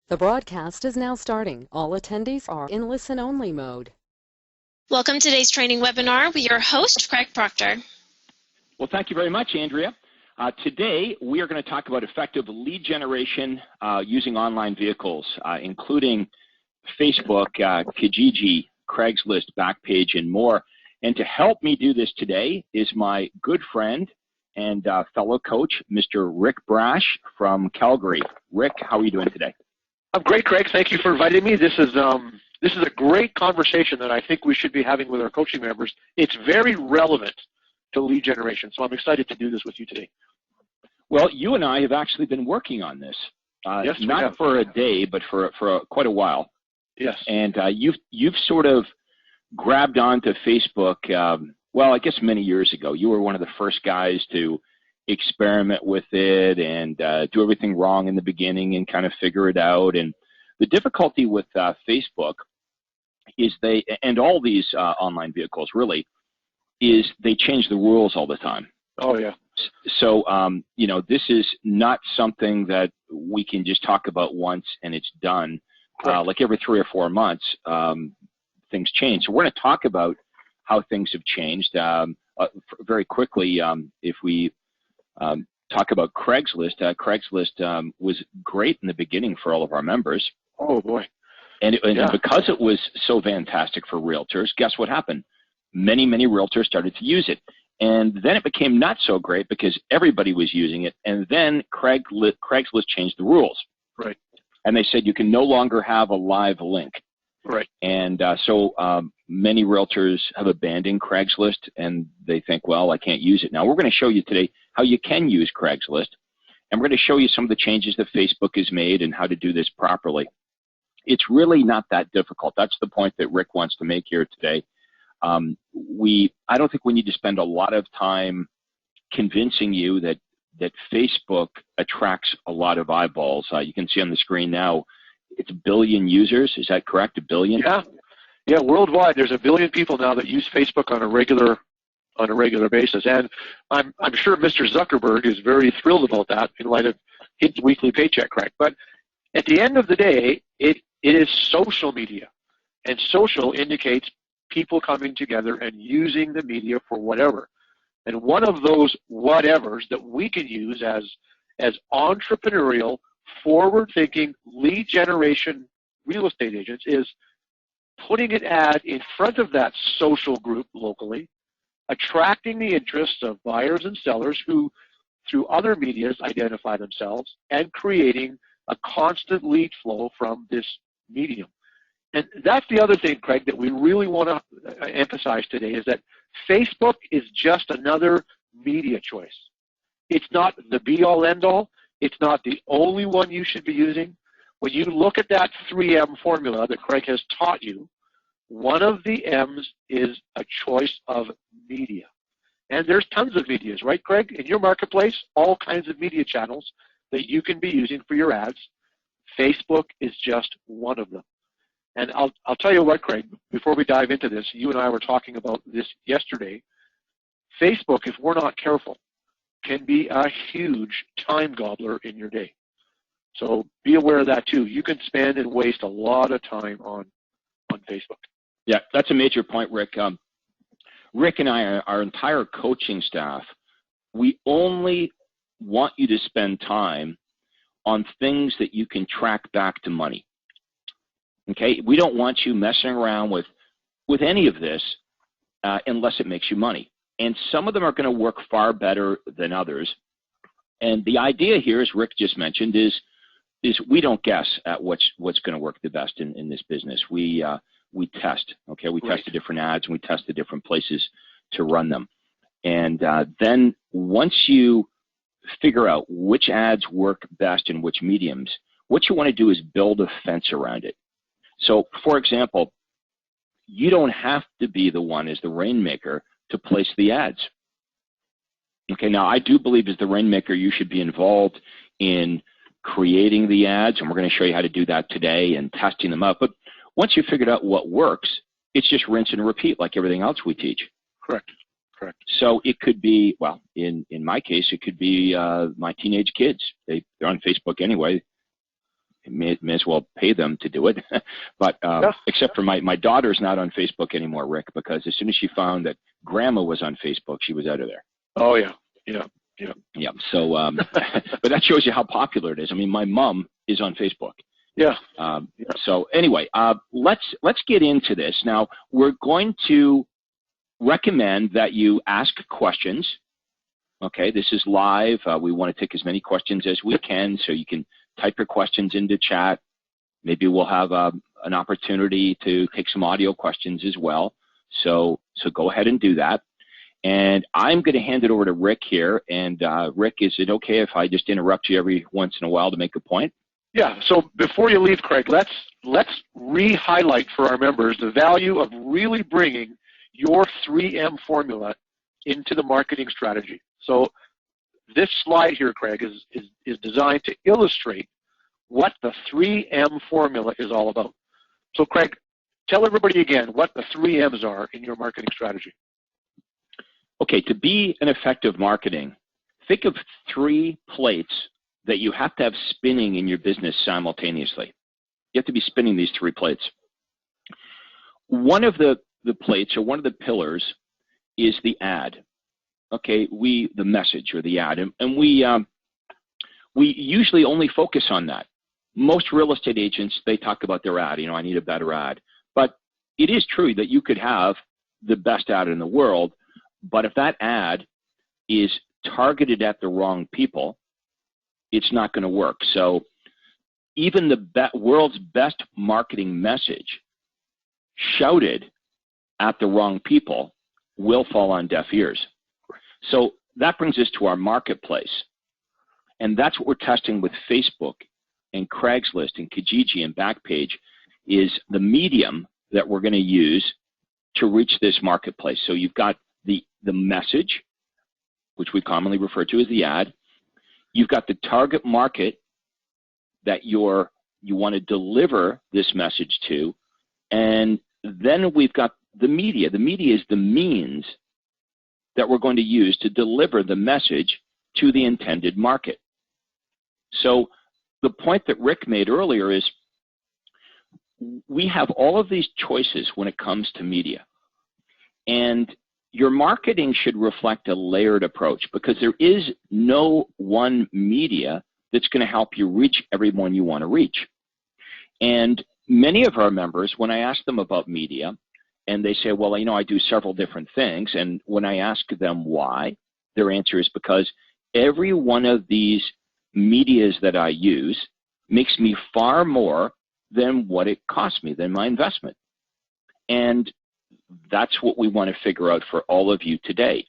The broadcast is now starting. All attendees are in listen-only mode. Welcome to today's training webinar with your host, Craig Proctor. Well, thank you very much, Andrea. Today, we are going to talk about effective lead generation using online vehicles, including Facebook, Kijiji, Craigslist, Backpage, and more. And to help me do this today is my good friend and fellow coach, Mr. Rick Brash from Calgary. Rick, how are you doing today? I'm great, Craig. Thank you for inviting me. This is a great conversation that I think we should be having with our coaching members. It's very relevant to lead generation, so I'm excited to do this with you today. Well, you and I have actually been working on this, Yes, not for a day, but for quite a while. Yes. And you've sort of grabbed onto Facebook. Well, I guess many years ago, you were one of the first guys to experiment with it and do everything wrong in the beginning and kind of figure it out. And the difficulty with Facebook is and all these online vehicles really, is they change the rules all the time. Oh, yeah. So, this is not something that we can just talk about once and it's done. Like every 3 or 4 months, things change. So we're going to talk about how things have changed very quickly. If we talk about Craigslist. Craigslist was great in the beginning for all of our members. Oh, boy. And because it was so fantastic for realtors, guess what happened? Many realtors started to use it. And then it became not so great because everybody was using it. And then Craigslist changed the rules. Right. And they said you can no longer have a live link. Right. And so many realtors have abandoned Craigslist and they think, well, I can't use it. Now, we're going to show you today how you can use Craigslist. And we're going to show you some of the changes that Facebook has made and how to do this properly. It's really not that difficult. That's the point that Rick wants to make here today. I don't think we need to spend a lot of time convincing you that Facebook attracts a lot of eyeballs. You can see on the screen now, it's 1 billion users. Is that correct? 1 billion? Yeah. Worldwide, there's 1 billion people now that use Facebook on a regular basis, and I'm sure Mr. Zuckerberg is very thrilled about that in light of his weekly paycheck, Craig. But at the end of the day, it is social media, and social indicates people coming together and using the media for whatever. And one of those whatevers that we can use as entrepreneurial, forward-thinking, lead generation real estate agents is putting an ad in front of that social group locally, attracting the interests of buyers and sellers who, through other medias, identify themselves, and creating a constant lead flow from this medium. And that's the other thing, Craig, that we really want to emphasize today is that Facebook is just another media choice. It's not the be-all, end-all. It's not the only one you should be using. When you look at that 3M formula that Craig has taught you, one of the M's is a choice of media. And there's tons of medias, right, Craig? In your marketplace, all kinds of media channels that you can be using for your ads. Facebook is just one of them. And I'll tell you what, Craig, before we dive into this, you and I were talking about this yesterday. Facebook, if we're not careful, can be a huge time gobbler in your day. So be aware of that too. You can spend and waste a lot of time on Facebook. Yeah, that's a major point, Rick. Rick and I, our entire coaching staff, we only want you to spend time on things that you can track back to money. Okay, we don't want you messing around with any of this unless it makes you money. And some of them are going to work far better than others. And the idea here, as Rick just mentioned, is we don't guess at what's going to work the best in this business. We test. Okay, we test the different ads and we test the different places to run them. And then once you figure out which ads work best in which mediums, what you want to do is build a fence around it. So, for example, you don't have to be the one as the rainmaker to place the ads. Okay, now I do believe as the rainmaker you should be involved in creating the ads, and we're going to show you how to do that today and testing them out. But once you've figured out what works, it's just rinse and repeat like everything else we teach. Correct. So it could be, well, in my case, it could be my teenage kids. They're on Facebook anyway. may as well pay them to do it. But except for my daughter's not on Facebook anymore, Rick, because as soon as she found that Grandma was on Facebook, she was out of there. Oh yeah. So, but that shows you how popular it is. I mean, my mom is on Facebook. Yeah. So anyway, let's get into this. Now, we're going to recommend that you ask questions. Okay, this is live. We want to take as many questions as we can, so you can type your questions into chat. Maybe we'll have an opportunity to take some audio questions as well. So go ahead and do that. And I'm going to hand it over to Rick here. And Rick, is it okay if I just interrupt you every once in a while to make a point? Yeah. So before you leave, Craig, let's re-highlight for our members the value of really bringing your 3M formula into the marketing strategy. So this slide here, Craig, is designed to illustrate what the 3M formula is all about. So Craig, tell everybody again what the 3 M's are in your marketing strategy. Okay, to be an effective marketing, think of 3 plates that you have to have spinning in your business simultaneously. You have to be spinning these 3 plates. One of the plates, or one of the pillars, is the ad. Okay, the message or the ad, and we usually only focus on that. Most real estate agents, they talk about their ad. I need a better ad. But it is true that you could have the best ad in the world, but if that ad is targeted at the wrong people, it's not going to work. So even the world's best marketing message shouted at the wrong people will fall on deaf ears. So that brings us to our marketplace. And that's what we're testing with Facebook and Craigslist and Kijiji and Backpage, is the medium that we're going to use to reach this marketplace. So you've got the message, which we commonly refer to as the ad. You've got the target market that you want to deliver this message to. And then we've got the media. The media is the means that we're going to use to deliver the message to the intended market. So the point that Rick made earlier is we have all of these choices when it comes to media. And your marketing should reflect a layered approach, because there is no one media that's going to help you reach everyone you want to reach. And many of our members, when I ask them about media, and they say, well, I do several different things. And when I ask them why, their answer is because every one of these medias that I use makes me far more than what it costs me, than my investment. And that's what we want to figure out for all of you today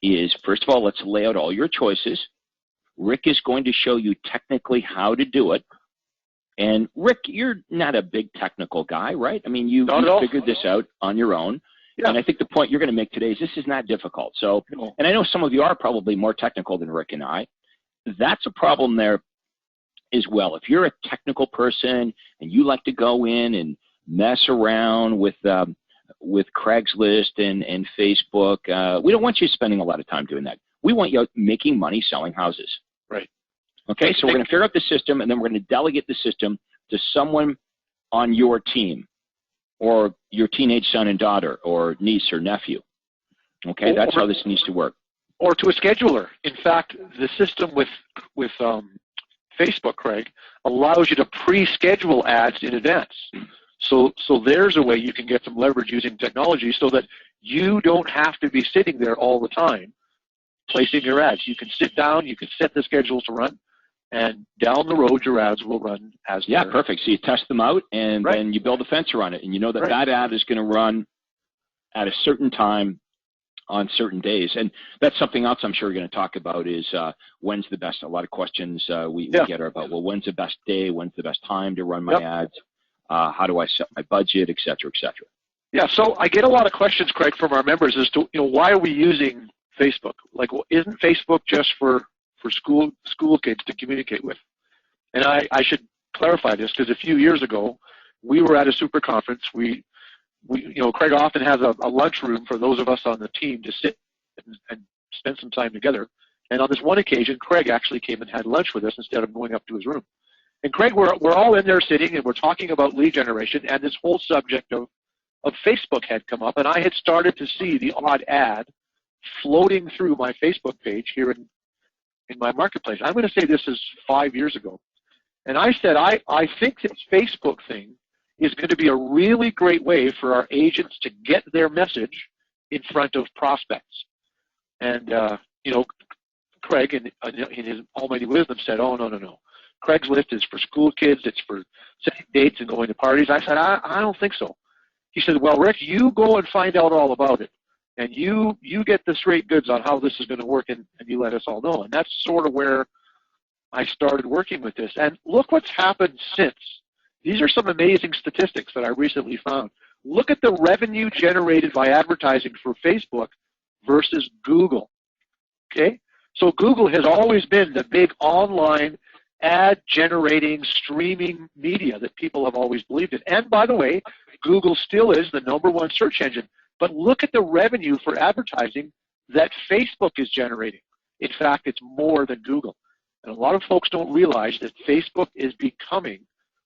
is, first of all, let's lay out all your choices. Rick is going to show you technically how to do it. And Rick, you're not a big technical guy, right? I mean, you figured this out on your own. Yeah. And I think the point you're going to make today is this is not difficult. So, and I know some of you are probably more technical than Rick and I. That's a problem there as well. If you're a technical person and you like to go in and mess around with Craigslist and Facebook, we don't want you spending a lot of time doing that. We want you making money selling houses. Right. Okay, so we're going to figure out the system, and then we're going to delegate the system to someone on your team, or your teenage son and daughter, or niece or nephew. Okay, that's how this needs to work. Or to a scheduler. In fact, the system with Facebook, Craig, allows you to pre-schedule ads in advance. So there's a way you can get some leverage using technology so that you don't have to be sitting there all the time placing your ads. You can sit down, you can set the schedules to run, and down the road your ads will run as perfect. So you test them out, and then you build a fence around it, and you know that that ad is going to run at a certain time on certain days. And that's something else I'm sure we're going to talk about is when's the best. A lot of questions we get are about, well, when's the best day, when's the best time to run my ads, how do I set my budget, et cetera, et cetera. Yeah, so I get a lot of questions, Craig, from our members as to, why are we using Facebook? Like, well, isn't Facebook just for school kids to communicate with? And I should clarify this, because a few years ago, we were at a super conference. We Craig often has a lunchroom for those of us on the team to sit and spend some time together. And on this one occasion, Craig actually came and had lunch with us instead of going up to his room. And Craig, we're all in there sitting and we're talking about lead generation, and this whole subject of Facebook had come up, and I had started to see the odd ad floating through my Facebook page here in my marketplace. I'm going to say this is 5 years ago. And I said, I think this Facebook thing is going to be a really great way for our agents to get their message in front of prospects. And, you know, Craig, in his almighty wisdom, said, oh, no. Craigslist is for school kids. It's for setting dates and going to parties. I said, I don't think so. He said, well, Rick, you go and find out all about it. And you get the straight goods on how this is going to work, and you let us all know. And that's sort of where I started working with this. And look what's happened since. These are some amazing statistics that I recently found. Look at the revenue generated by advertising for Facebook versus Google. Okay? So Google has always been the big online ad-generating, streaming media that people have always believed in. And by the way, Google still is the #1 search engine. But look at the revenue for advertising that Facebook is generating. In fact, it's more than Google. And a lot of folks don't realize that Facebook is becoming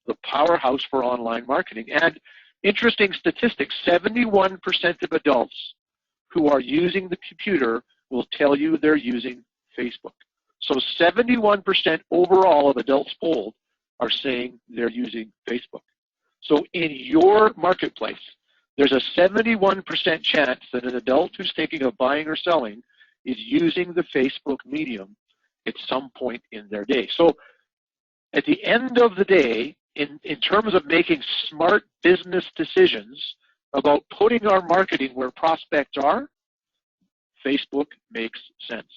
the powerhouse for online marketing. And interesting statistics, 71% of adults who are using the computer will tell you they're using Facebook. So 71% overall of adults polled are saying they're using Facebook. So in your marketplace, there's a 71% chance that an adult who's thinking of buying or selling is using the Facebook medium at some point in their day. So at the end of the day, in terms of making smart business decisions about putting our marketing where prospects are, Facebook makes sense.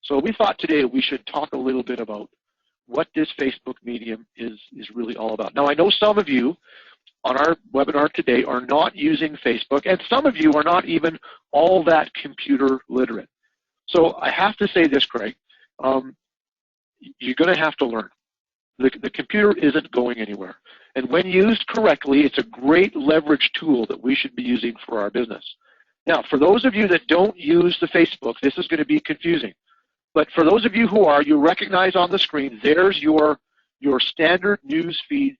So we thought today we should talk a little bit about what this Facebook medium is really all about. Now, I know some of you on our webinar today are not using Facebook, and some of you are not even all that computer literate. So I have to say this, Craig, you're going to have to learn. The computer isn't going anywhere. And when used correctly, it's a great leverage tool that we should be using for our business. Now, for those of you that don't use the Facebook, this is going to be confusing. But for those of you who are, you recognize on the screen, there's your standard news feed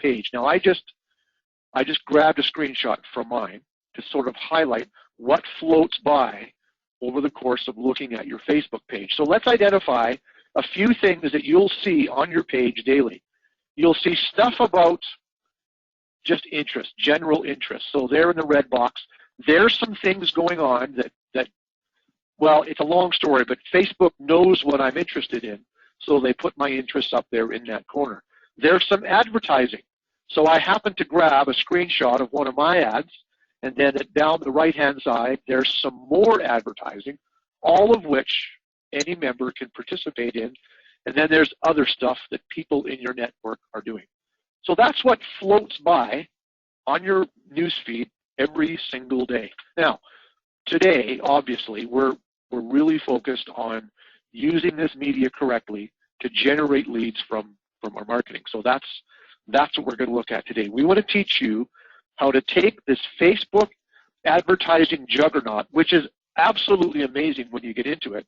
page. Now, I just grabbed a screenshot from mine to sort of highlight what floats by over the course of looking at your Facebook page. So let's identify a few things that you'll see on your page daily. You'll see stuff about just interest, general interest. So there in the red box, there's some things going on that well, it's a long story, but Facebook knows what I'm interested in, so they put my interests up there in that corner. There's some advertising. So I happened to grab a screenshot of one of my ads, and then down the right-hand side, there's some more advertising, all of which any member can participate in. And then there's other stuff that people in your network are doing. So that's what floats by on your newsfeed every single day. Now, today, obviously, we're really focused on using this media correctly to generate leads from our marketing. So that's what we're going to look at today. We want to teach you how to take this Facebook advertising juggernaut, which is absolutely amazing when you get into it,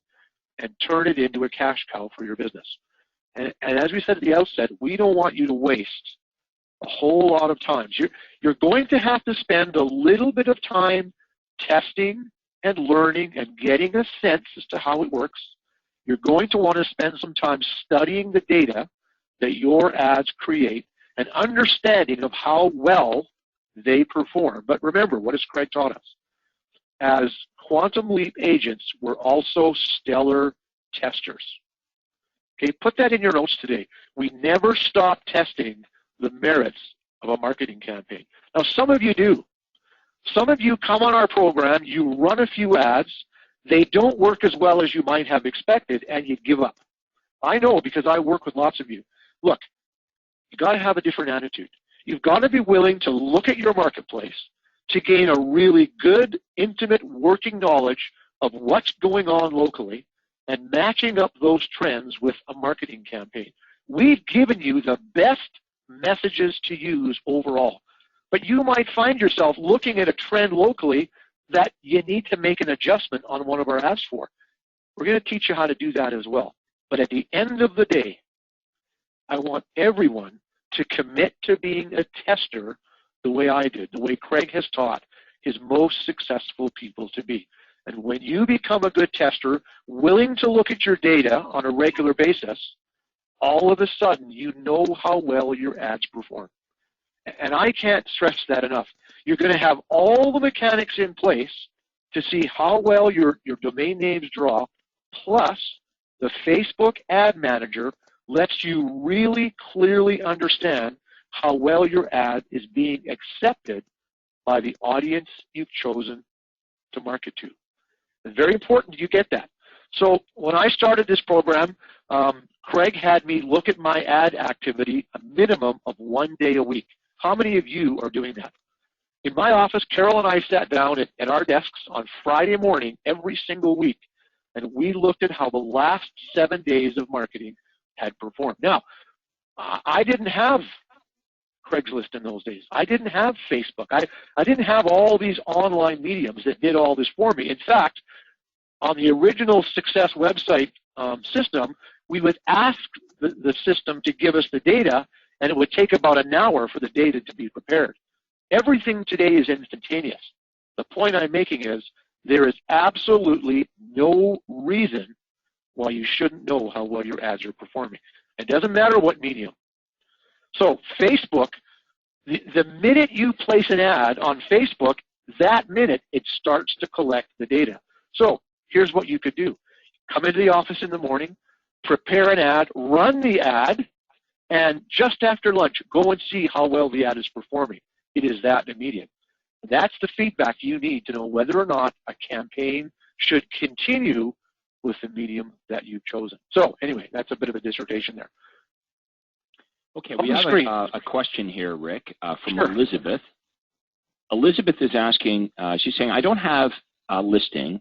and turn it into a cash cow for your business. And as we said at the outset, we don't want you to waste a whole lot of time. You're going to have to spend a little bit of time testing and learning and getting a sense as to how it works. You're going to want to spend some time studying the data that your ads create and understanding of how well they perform. But remember, what has Craig taught us? As Quantum Leap agents, we're also stellar testers. Okay, put that in your notes today. We never stop testing the merits of a marketing campaign. Now, some of you do. Some of you come on our program, you run a few ads, they don't work as well as you might have expected, and you give up. I know because I work with lots of you. Look, you've got to have a different attitude. You've got to be willing to look at your marketplace to gain a really good, intimate working knowledge of what's going on locally and matching up those trends with a marketing campaign. We've given you the best messages to use overall. But you might find yourself looking at a trend locally that you need to make an adjustment on one of our ads for. We're going to teach you how to do that as well. But at the end of the day, I want everyone to commit to being a tester the way I did, the way Craig has taught his most successful people to be. And when you become a good tester, willing to look at your data on a regular basis, all of a sudden you know how well your ads perform. And I can't stress that enough. You're going to have all the mechanics in place to see how well your domain names draw, plus the Facebook Ad Manager lets you really clearly understand how well your ad is being accepted by the audience you've chosen to market to. It's very important you get that. So when I started this program, Craig had me look at my ad activity a minimum of 1 day a week. How many of you are doing that? In my office, Carol and I sat down at our desks on Friday morning every single week, and we looked at how the last 7 days of marketing had performed. Now, I didn't have Craigslist in those days. I didn't have Facebook. I didn't have all these online mediums that did all this for me. In fact, on the original Success website system, we would ask the system to give us the data, and it would take about an hour for the data to be prepared. Everything today is instantaneous. The point I'm making is there is absolutely no reason why you shouldn't know how well your ads are performing. It doesn't matter what medium. So Facebook, the minute you place an ad on Facebook, that minute it starts to collect the data. So here's what you could do. Come into the office in the morning, prepare an ad, run the ad, and just after lunch, go and see how well the ad is performing. It is that immediate. That's the feedback you need to know whether or not a campaign should continue with the medium that you've chosen. So anyway, that's a bit of a dissertation there. Okay, we have a question here, Rick, from Sure. Elizabeth. Elizabeth is asking, she's saying, I don't have a listing.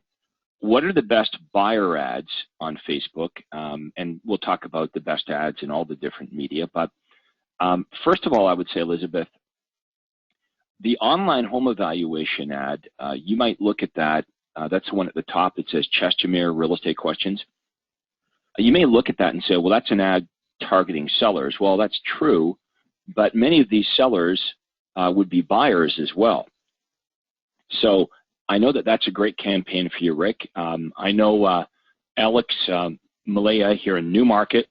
What are the best buyer ads on Facebook? And we'll talk about the best ads in all the different media. But first of all, I would say, Elizabeth, the online home evaluation ad, you might look at that. That's the one at the top that says Chestermere Real Estate Questions. You may look at that and say, well, that's an ad targeting sellers. Well, that's true, but many of these sellers would be buyers as well. So I know that that's a great campaign for you, Rick. I know Alex Malaya here in Newmarket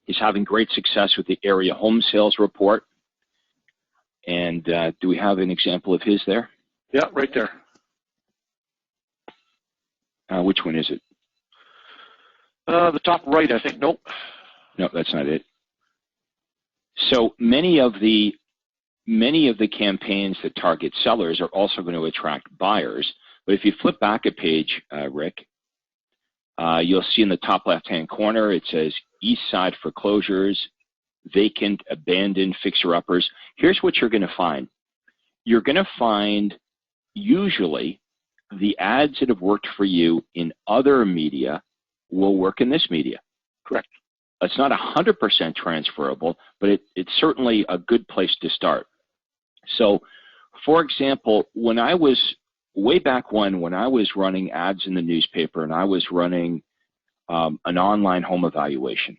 is having great success with the area home sales report. And do we have an example of his there? Yeah, right there. Which one is it? The top right, I think. Nope. No, that's not it. So many of the campaigns that target sellers are also going to attract buyers. But if you flip back a page, Rick, you'll see in the top left-hand corner it says East Side foreclosures, vacant, abandoned, fixer-uppers. Here's what you're going to find. You're going to find usually the ads that have worked for you in other media will work in this media. Correct. It's not 100% transferable, but it's certainly a good place to start. So, for example, when I was, way back when I was running ads in the newspaper and I was running an online home evaluation,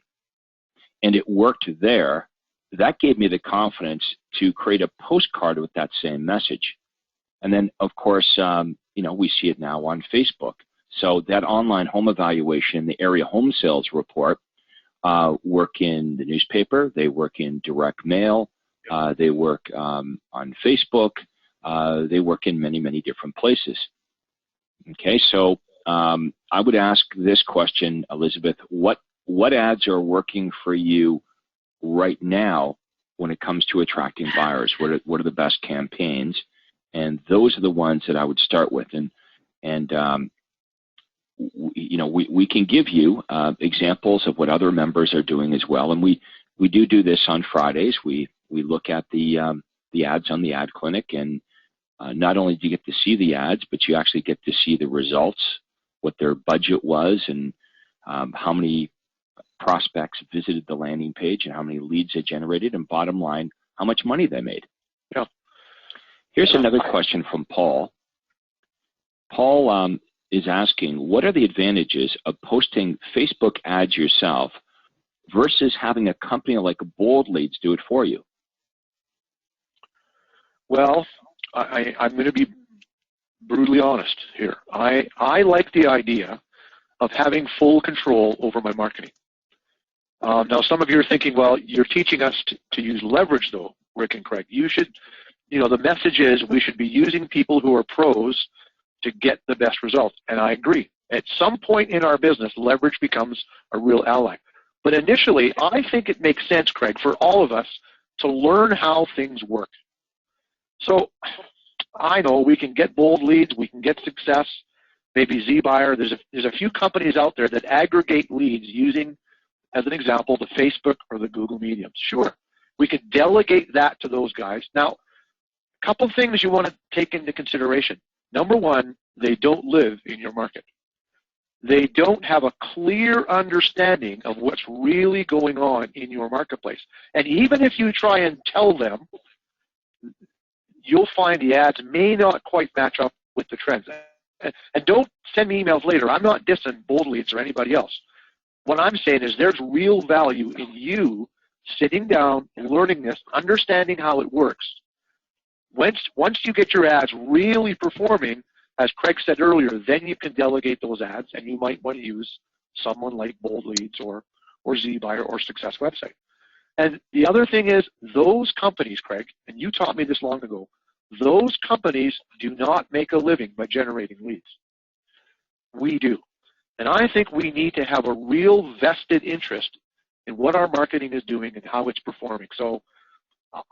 and it worked there, that gave me the confidence to create a postcard with that same message. And then, of course, we see it now on Facebook. So that online home evaluation, the area home sales report, work in the newspaper, they work in direct mail, they work on Facebook, they work in many, many different places. Okay, so I would ask this question, Elizabeth, what ads are working for you right now when it comes to attracting buyers? What are the best campaigns? And those are the ones that I would start with. And we can give you examples of what other members are doing as well. And we do this on Fridays. We look at the ads on the Ad Clinic, and not only do you get to see the ads, but you actually get to see the results, what their budget was, and how many prospects visited the landing page, and how many leads they generated, and bottom line, how much money they made. Yeah. Here's another question from Paul. Paul is asking, what are the advantages of posting Facebook ads yourself versus having a company like Bold Leads do it for you? Well, I'm going to be brutally honest here. I like the idea of having full control over my marketing. Now, some of you are thinking, well, you're teaching us to use leverage, though, Rick and Craig. You should, the message is we should be using people who are pros to get the best results. And I agree. At some point in our business, leverage becomes a real ally. But initially, I think it makes sense, Craig, for all of us to learn how things work. So I know we can get Bold Leads, we can get Success, maybe ZBuyer. There's a few companies out there that aggregate leads using, as an example, the Facebook or the Google Mediums. Sure, we could delegate that to those guys. Now, a couple things you want to take into consideration. Number one, they don't live in your market. They don't have a clear understanding of what's really going on in your marketplace. And even if you try and tell them, you'll find the ads may not quite match up with the trends. And don't send me emails later. I'm not dissing Bold Leads or anybody else. What I'm saying is there's real value in you sitting down, learning this, understanding how it works. Once you get your ads really performing, as Craig said earlier, then you can delegate those ads, and you might want to use someone like Bold Leads or ZBuyer or Success Website. And the other thing is those companies, Craig, and you taught me this long ago, those companies do not make a living by generating leads. We do. And I think we need to have a real vested interest in what our marketing is doing and how it's performing. So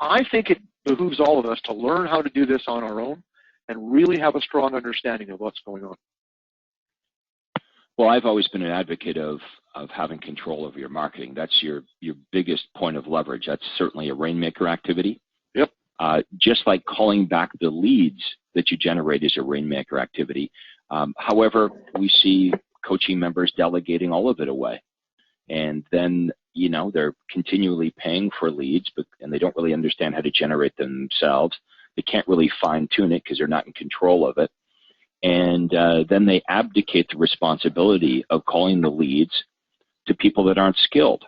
I think it behooves all of us to learn how to do this on our own and really have a strong understanding of what's going on. Well, I've always been an advocate of having control over your marketing. That's your biggest point of leverage. That's certainly a rainmaker activity. Yep. Just like calling back the leads that you generate is a rainmaker activity. However, we see coaching members delegating all of it away. And then, they're continually paying for leads, and they don't really understand how to generate them themselves. They can't really fine-tune it because they're not in control of it. And then they abdicate the responsibility of calling the leads to people that aren't skilled.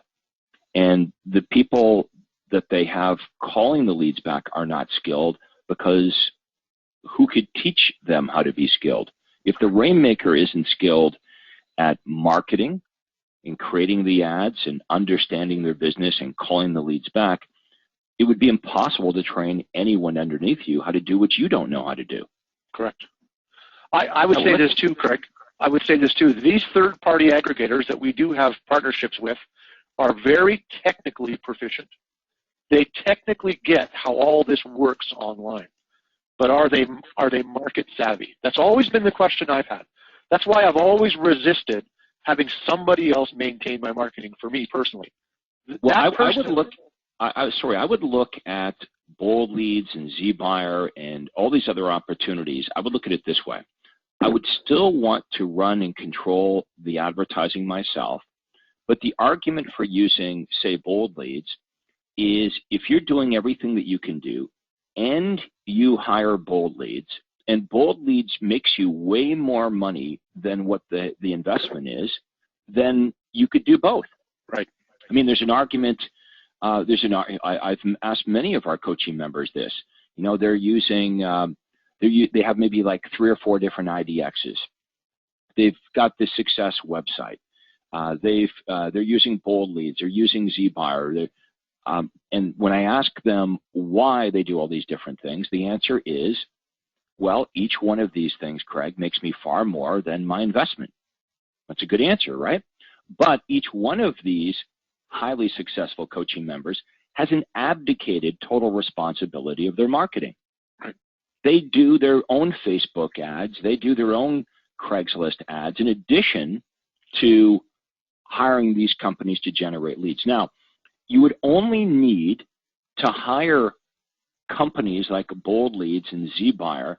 And the people that they have calling the leads back are not skilled because who could teach them how to be skilled? If the rainmaker isn't skilled at marketing and creating the ads and understanding their business and calling the leads back, it would be impossible to train anyone underneath you how to do what you don't know how to do. Correct. I would say this too, Craig. I would say this too. These third-party aggregators that we do have partnerships with are very technically proficient. They technically get how all this works online. But are they market savvy? That's always been the question I've had. That's why I've always resisted having somebody else maintain my marketing for me personally. Well, I would look at Bold Leads and ZBuyer and all these other opportunities. I would look at it this way. I would still want to run and control the advertising myself, but the argument for using, say, Bold Leads is if you're doing everything that you can do and you hire Bold Leads, and Bold Leads makes you way more money than what the investment is, then you could do both. Right. I mean, there's an argument. I've asked many of our coaching members this. They're using, they have maybe like 3 or 4 different IDXs. They've got the Success website. They're using Bold Leads. They're using ZBuyer. And when I ask them why they do all these different things, the answer is, well, each one of these things, Craig, makes me far more than my investment. That's a good answer, right? But each one of these highly successful coaching members has an abdicated total responsibility of their marketing. Right. They do their own Facebook ads. They do their own Craigslist ads in addition to hiring these companies to generate leads. Now, you would only need to hire companies like Bold Leads and ZBuyer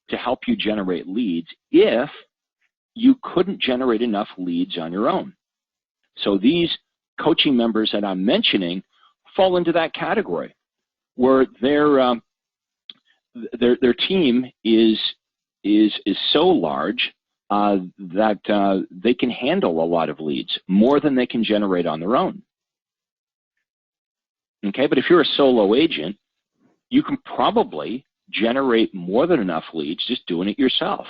to help you generate leads if you couldn't generate enough leads on your own. So these coaching members that I'm mentioning fall into that category where their team is so large that they can handle a lot of leads, more than they can generate on their own. Okay, but if you're a solo agent, you can probably generate more than enough leads just doing it yourself.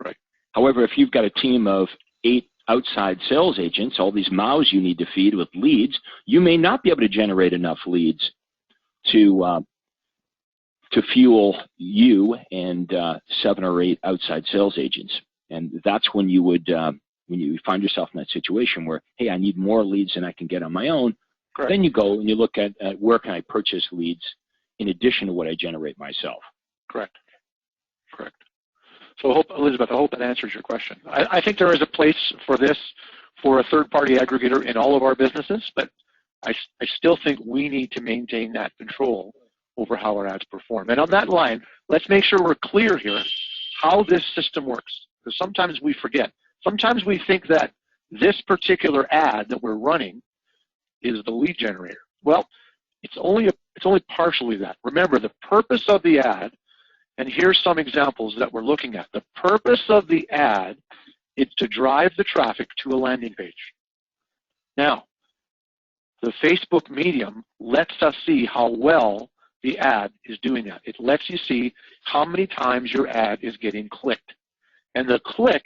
Right. However, if you've got a team of 8 outside sales agents, all these mouths you need to feed with leads, you may not be able to generate enough leads to fuel you and 7 or 8 outside sales agents. And that's when you would, when you find yourself in that situation where, hey, I need more leads than I can get on my own. Correct. Then you go and you look at where can I purchase leads in addition to what I generate myself. Correct. Correct. So, Elizabeth, I hope that answers your question. I think there is a place for this for a third-party aggregator in all of our businesses, but I still think we need to maintain that control over how our ads perform. And on that line, let's make sure we're clear here how this system works, because sometimes we forget. Sometimes we think that this particular ad that we're running is the lead generator. Well, it's only partially that. Remember, the purpose of the ad, and here's some examples that we're looking at. The purpose of the ad is to drive the traffic to a landing page. Now, the Facebook medium lets us see how well the ad is doing that. It lets you see how many times your ad is getting clicked. And the click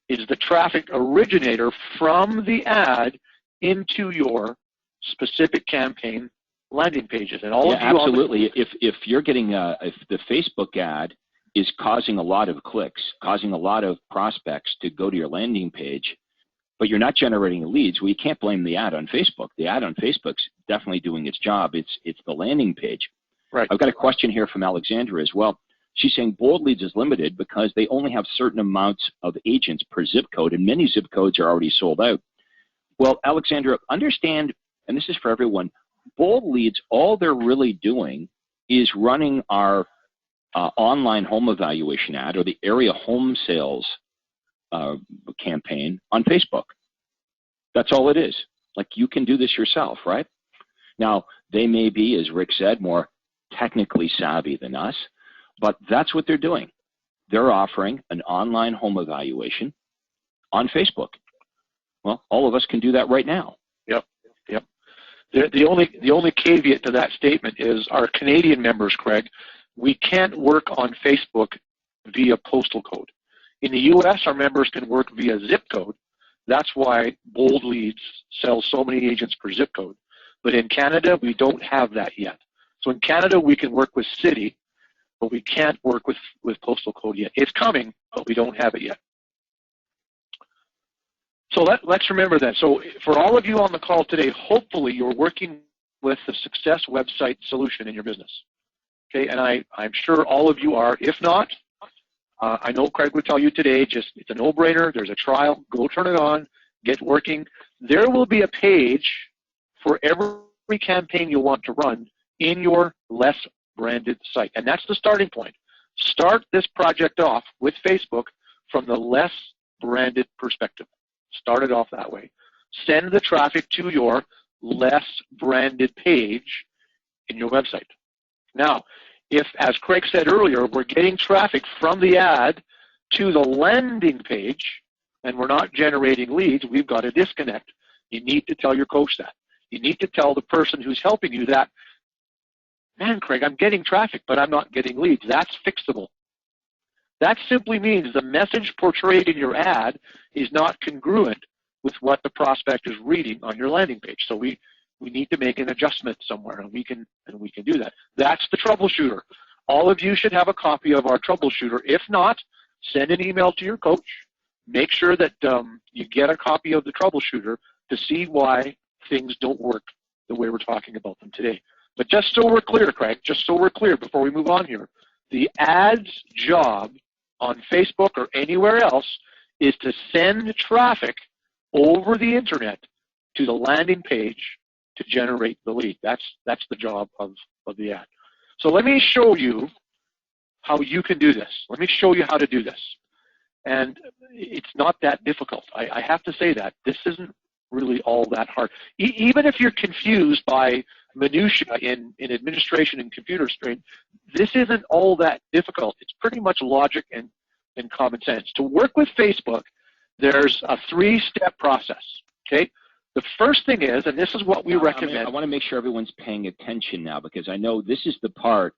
is the traffic originator from the ad into your specific campaign landing pages. And all of you absolutely. If you're getting if the Facebook ad is causing a lot of clicks, causing a lot of prospects to go to your landing page, but you're not generating leads, well, you can't blame the ad on Facebook. The ad on Facebook's definitely doing its job. It's the landing page. Right. I've got a question here from Alexandra as well. She's saying Bold Leads is limited because they only have certain amounts of agents per zip code, and many zip codes are already sold out. Well, Alexandra, understand, and this is for everyone, Bold Leads, all they're really doing is running our online home evaluation ad or the area home sales campaign on Facebook. That's all it is. Like, you can do this yourself, right? Now, they may be, as Rick said, more technically savvy than us, but that's what they're doing. They're offering an online home evaluation on Facebook. Well, all of us can do that right now. Yep. Yep. The only caveat to that statement is our Canadian members, Craig, we can't work on Facebook via postal code. In the U.S., our members can work via zip code. That's why Bold Leads sells so many agents per zip code. But in Canada, we don't have that yet. So in Canada, we can work with city, but we can't work with postal code yet. It's coming, but we don't have it yet. So let's remember that. So for all of you on the call today, hopefully you're working with the Success Website solution in your business. Okay, and I'm sure all of you are. If not, I know Craig would tell you today, just it's a no-brainer. There's a trial. Go turn it on. Get working. There will be a page for every campaign you want to run in your less branded site. And that's the starting point. Start this project off with Facebook from the less branded perspective. Start it off that way. Send the traffic to your less branded page in your website. Now, if, as Craig said earlier, we're getting traffic from the ad to the landing page and we're not generating leads, we've got a disconnect. You need to tell your coach that. You need to tell the person who's helping you that, man, Craig, I'm getting traffic, but I'm not getting leads. That's fixable. That simply means the message portrayed in your ad is not congruent with what the prospect is reading on your landing page. So we need to make an adjustment somewhere, and we can do that. That's the troubleshooter. All of you should have a copy of our troubleshooter. If not, send an email to your coach. Make sure that you get a copy of the troubleshooter to see why things don't work the way we're talking about them today. But just so we're clear, Craig, just so we're clear before we move on here, the ad's job on Facebook or anywhere else is to send traffic over the internet to the landing page to generate the lead. That's the job of the ad. So let me show you how you can do this. Let me show you how to do this. And it's not that difficult. I have to say that. This isn't really all that hard. Even if you're confused by minutia in administration and computer strain, this isn't all that difficult. It's pretty much logic and common sense. To work with Facebook, there's a 3-step process. Okay? The first thing is, and this is what we recommend. I want to make sure everyone's paying attention now, because I know this is the part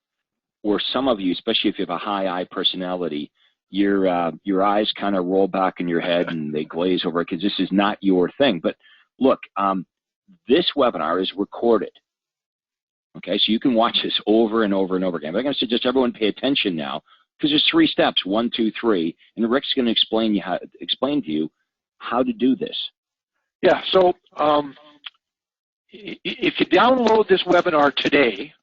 where some of you, especially if you have a high I personality, your eyes kind of roll back in your head and they glaze over because this is not your thing. But look, this webinar is recorded. Okay, so you can watch this over and over and over again. But I'm going to suggest everyone pay attention now, because there's 3 steps, 1, 2, 3, and Rick's going to explain to you how to do this. Yeah, so if you download this webinar today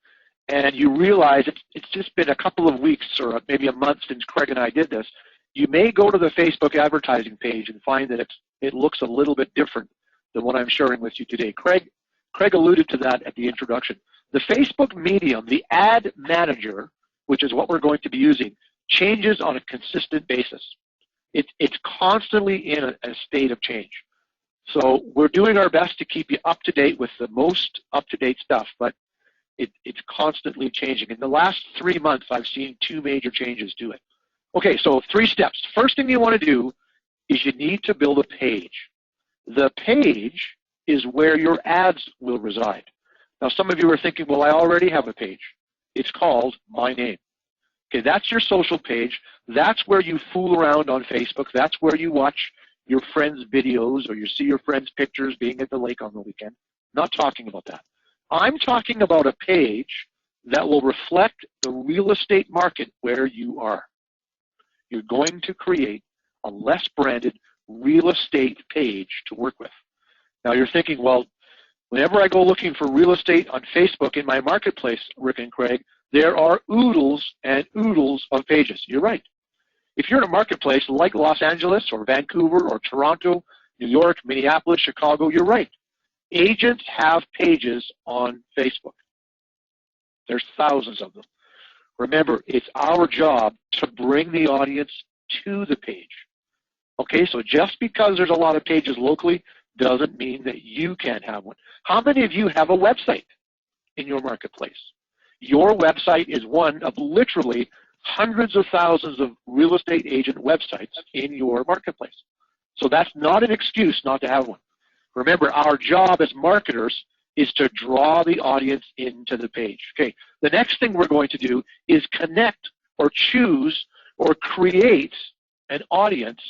and you realize it's just been a couple of weeks or maybe a month since Craig and I did this, you may go to the Facebook advertising page and find that it looks a little bit different than what I'm sharing with you today. Craig alluded to that at the introduction. The Facebook medium, the ad manager, which is what we're going to be using, changes on a consistent basis. It's constantly in a state of change. So we're doing our best to keep you up to date with the most up-to-date stuff, but it's constantly changing. In the last 3 months, I've seen 2 major changes to it. Okay, so 3 steps. First thing you want to do is you need to build a page. The page is where your ads will reside. Now, some of you are thinking, well, I already have a page. It's called My Name. Okay, that's your social page. That's where you fool around on Facebook. That's where you watch your friends' videos or you see your friends' pictures being at the lake on the weekend. Not talking about that. I'm talking about a page that will reflect the real estate market where you are. You're going to create a less branded real estate page to work with. Now you're thinking, well, whenever I go looking for real estate on Facebook in my marketplace, Rick and Craig, there are oodles and oodles of pages. You're right. If you're in a marketplace like Los Angeles or Vancouver or Toronto, New York, Minneapolis, Chicago, you're right. Agents have pages on Facebook. There's thousands of them. Remember, it's our job to bring the audience to the page. Okay, so just because there's a lot of pages locally doesn't mean that you can't have one. How many of you have a website in your marketplace? Your website is one of literally hundreds of thousands of real estate agent websites in your marketplace. So that's not an excuse not to have one. Remember, our job as marketers is to draw the audience into the page. Okay, the next thing we're going to do is connect or choose or create an audience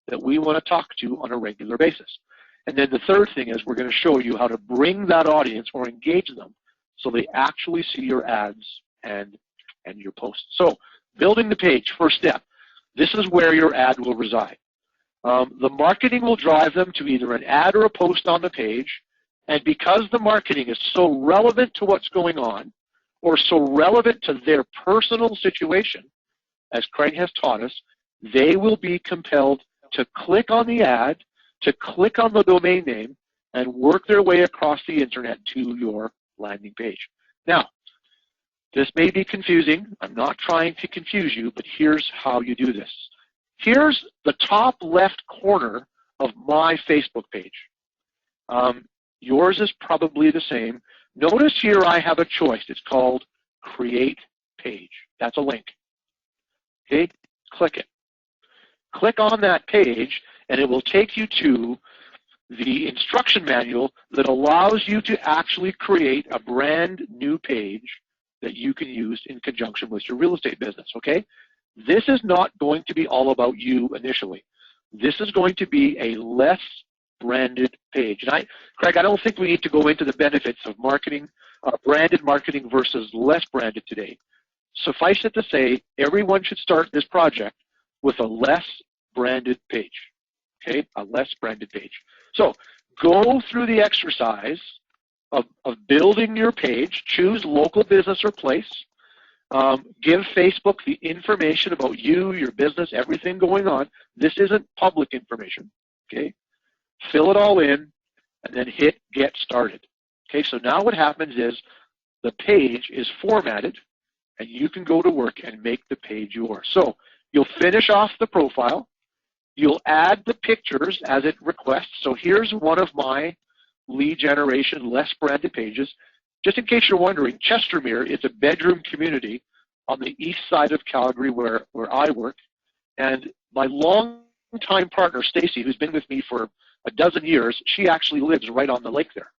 that we want to talk to on a regular basis. And then the third thing is we're going to show you how to bring that audience or engage them so they actually see your ads and your posts. So building the page, first step. This is where your ad will reside. The marketing will drive them to either an ad or a post on the page, and because the marketing is so relevant to what's going on or so relevant to their personal situation, as Craig has taught us, they will be compelled to click on the ad, to click on the domain name, and work their way across the internet to your landing page. Now, this may be confusing. I'm not trying to confuse you, but here's how you do this. Here's the top left corner of my Facebook page. Yours is probably the same. Notice here I have a choice. It's called Create Page. That's a link. Okay, click it. Click on that page, and it will take you to the instruction manual that allows you to actually create a brand new page that you can use in conjunction with your real estate business, okay? This is not going to be all about you initially. This is going to be a less branded page. And Craig, I don't think we need to go into the benefits of marketing, branded marketing versus less branded today. Suffice it to say, everyone should start this project with a less branded page, okay? A less branded page. So go through the exercise of building your page, choose local business or place, give Facebook the information about you, your business, everything going on. This isn't public information, okay? Fill it all in, and then hit Get Started. Okay, so now what happens is the page is formatted, and you can go to work and make the page yours. So you'll finish off the profile. You'll add the pictures as it requests. So here's one of my lead generation, less branded pages. Just in case you're wondering, Chestermere is a bedroom community on the east side of Calgary where I work. And my longtime partner, Stacy, who's been with me for a dozen years. She actually lives right on the lake there.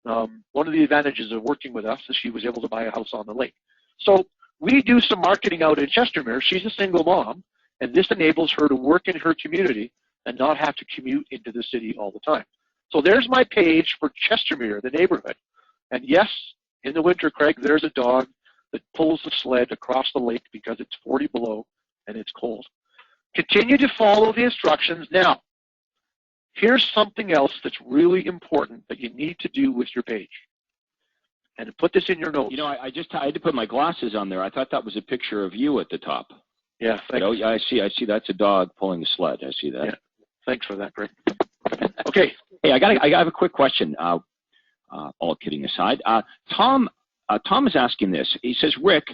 One of the advantages of working with us is she was able to buy a house on the lake. So we do some marketing out in Chestermere. She's a single mom, and this enables her to work in her community and not have to commute into the city all the time. So there's my page for Chestermere, the neighborhood. And yes, in the winter, Craig, there's a dog that pulls the sled across the lake because it's 40 below and it's cold. Continue to follow the instructions. Now, here's something else that's really important that you need to do with your page. And put this in your notes. You know, I had to put my glasses on there. I thought that was a picture of you at the top. Yeah, thanks. You know, I see that's a dog pulling a sled. I see that. Yeah, thanks for that, Greg. Okay. Hey, I have a quick question. All kidding aside, Tom is asking this. He says, Rick,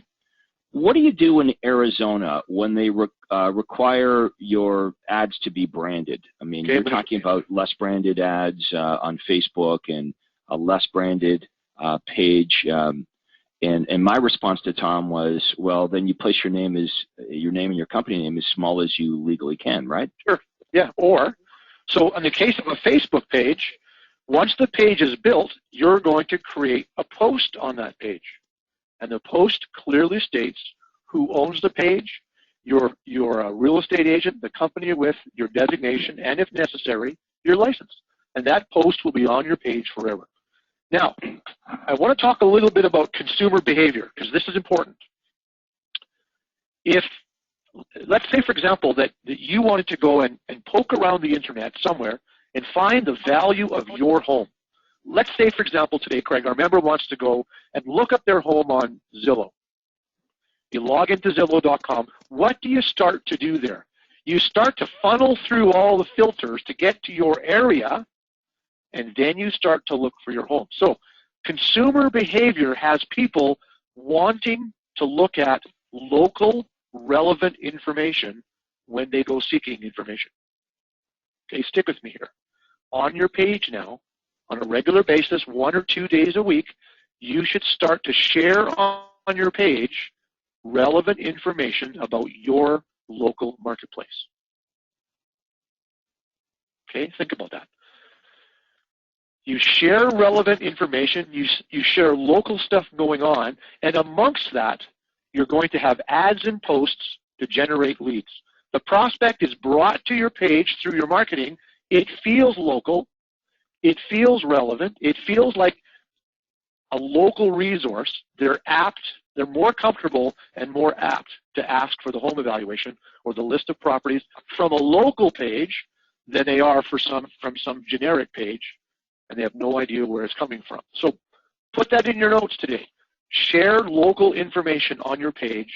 what do you do in Arizona when they require your ads to be branded? I mean, you're talking about less branded ads on Facebook and a less branded page. And my response to Tom was, well, then you place your name and your company name as small as you legally can, right? Sure. Yeah. Or, so in the case of a Facebook page, once the page is built, you're going to create a post on that page. And the post clearly states who owns the page, your real estate agent, the company you're with, your designation, and if necessary, your license. And that post will be on your page forever. Now, I want to talk a little bit about consumer behavior, because this is important. If, let's say, for example, that you wanted to go and poke around the internet somewhere and find the value of your home. Let's say, for example, today, Craig, our member wants to go and look up their home on Zillow. You log into Zillow.com. What do you start to do there? You start to funnel through all the filters to get to your area, and then you start to look for your home. So consumer behavior has people wanting to look at local, relevant information when they go seeking information. Okay, stick with me here. On your page now, on a regular basis, 1 or 2 days a week, you should start to share on your page relevant information about your local marketplace. Okay, think about that. You share relevant information, you share local stuff going on, and amongst that, you're going to have ads and posts to generate leads. The prospect is brought to your page through your marketing. It feels local. It feels relevant. It feels like a local resource. They're apt, they're more comfortable and more apt to ask for the home evaluation or the list of properties from a local page than they are from some generic page, and they have no idea where it's coming from. So put that in your notes today. Share local information on your page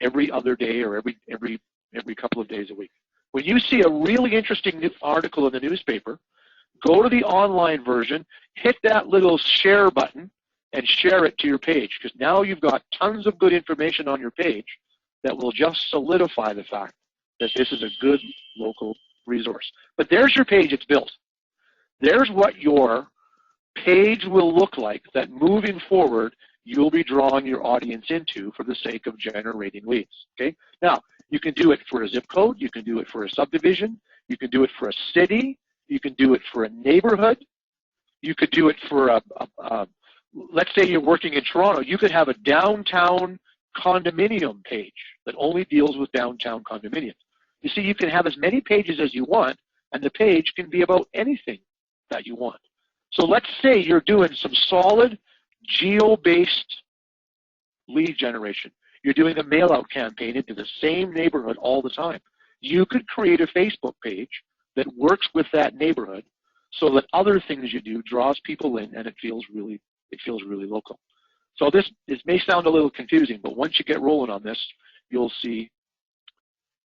every other day or every couple of days a week. When you see a really interesting article in the newspaper, go to the online version, hit that little share button, and share it to your page, because now you've got tons of good information on your page that will just solidify the fact that this is a good local resource. But there's your page, it's built. There's what your page will look like that moving forward you'll be drawing your audience into for the sake of generating leads. Okay? Now, you can do it for a zip code, you can do it for a subdivision, you can do it for a city, you can do it for a neighborhood, you could do it for let's say you're working in Toronto, you could have a downtown condominium page that only deals with downtown condominiums. You see, you can have as many pages as you want, and the page can be about anything that you want. So let's say you're doing some solid geo-based lead generation. You're doing a mail-out campaign into the same neighborhood all the time. You could create a Facebook page that works with that neighborhood so that other things you do draws people in, and it feels really local. So this may sound a little confusing, but once you get rolling on this, you'll see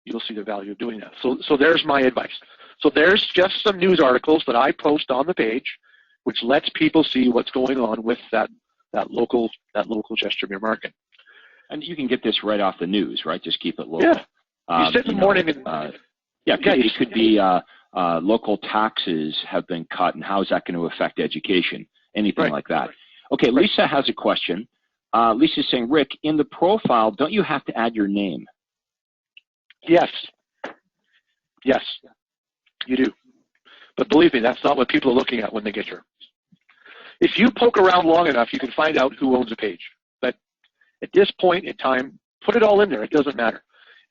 the value of doing that. So there's my advice. So there's just some news articles that I post on the page, which lets people see what's going on with that local Chestermere market. And you can get this right off the news, right? Just keep it local. Yeah. You sit in the morning and it could be local taxes have been cut, and how is that going to affect education? Anything like that. Okay, Lisa has a question. Lisa's saying, Rick, in the profile, don't you have to add your name? Yes. Yes, you do. But believe me, that's not what people are looking at when they get here. If you poke around long enough, you can find out who owns a page. But at this point in time, put it all in there. It doesn't matter.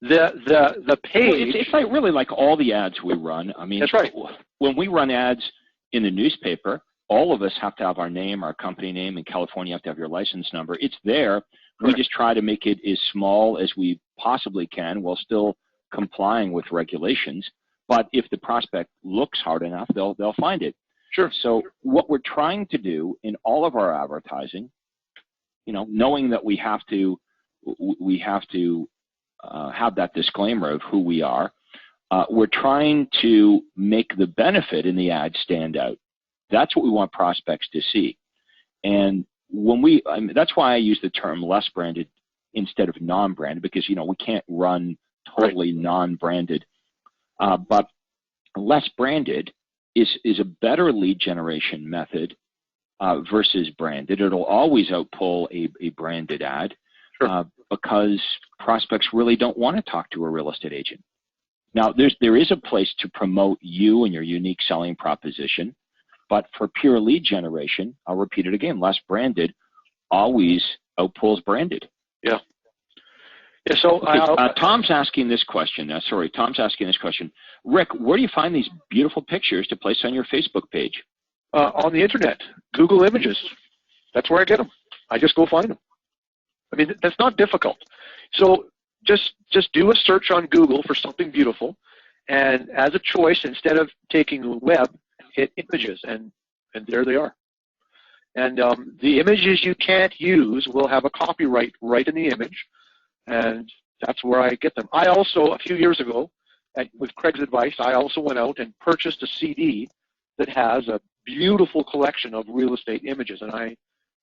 The page. Well, it's like really like all the ads we run. I mean, that's right. When we run ads in the newspaper, all of us have to have our name, our company name. In California, you have to have your license number. It's there. Correct. We just try to make it as small as we possibly can while still complying with regulations. But if the prospect looks hard enough, they'll find it. Sure. So what we're trying to do in all of our advertising, you know, knowing that we have to have that disclaimer of who we are, we're trying to make the benefit in the ad stand out. That's what we want prospects to see. And when that's why I use the term less branded instead of non-branded, because, you know, we can't run totally non-branded. But less branded is a better lead generation method versus branded. It'll always outpull a branded ad. Sure. Because prospects really don't want to talk to a real estate agent. Now, there is a place to promote you and your unique selling proposition, but for pure lead generation, I'll repeat it again, less branded always outpulls branded. Yeah. Yeah. So Tom's asking this question. Tom's asking this question. Rick, where do you find these beautiful pictures to place on your Facebook page? On the internet, Google Images. That's where I get them. I just go find them. I mean, that's not difficult. So just do a search on Google for something beautiful, and as a choice, instead of taking the web, hit images, and there they are. And the images you can't use will have a copyright right in the image, and that's where I get them. I also, a few years ago, with Craig's advice, I also went out and purchased a CD that has a beautiful collection of real estate images, and I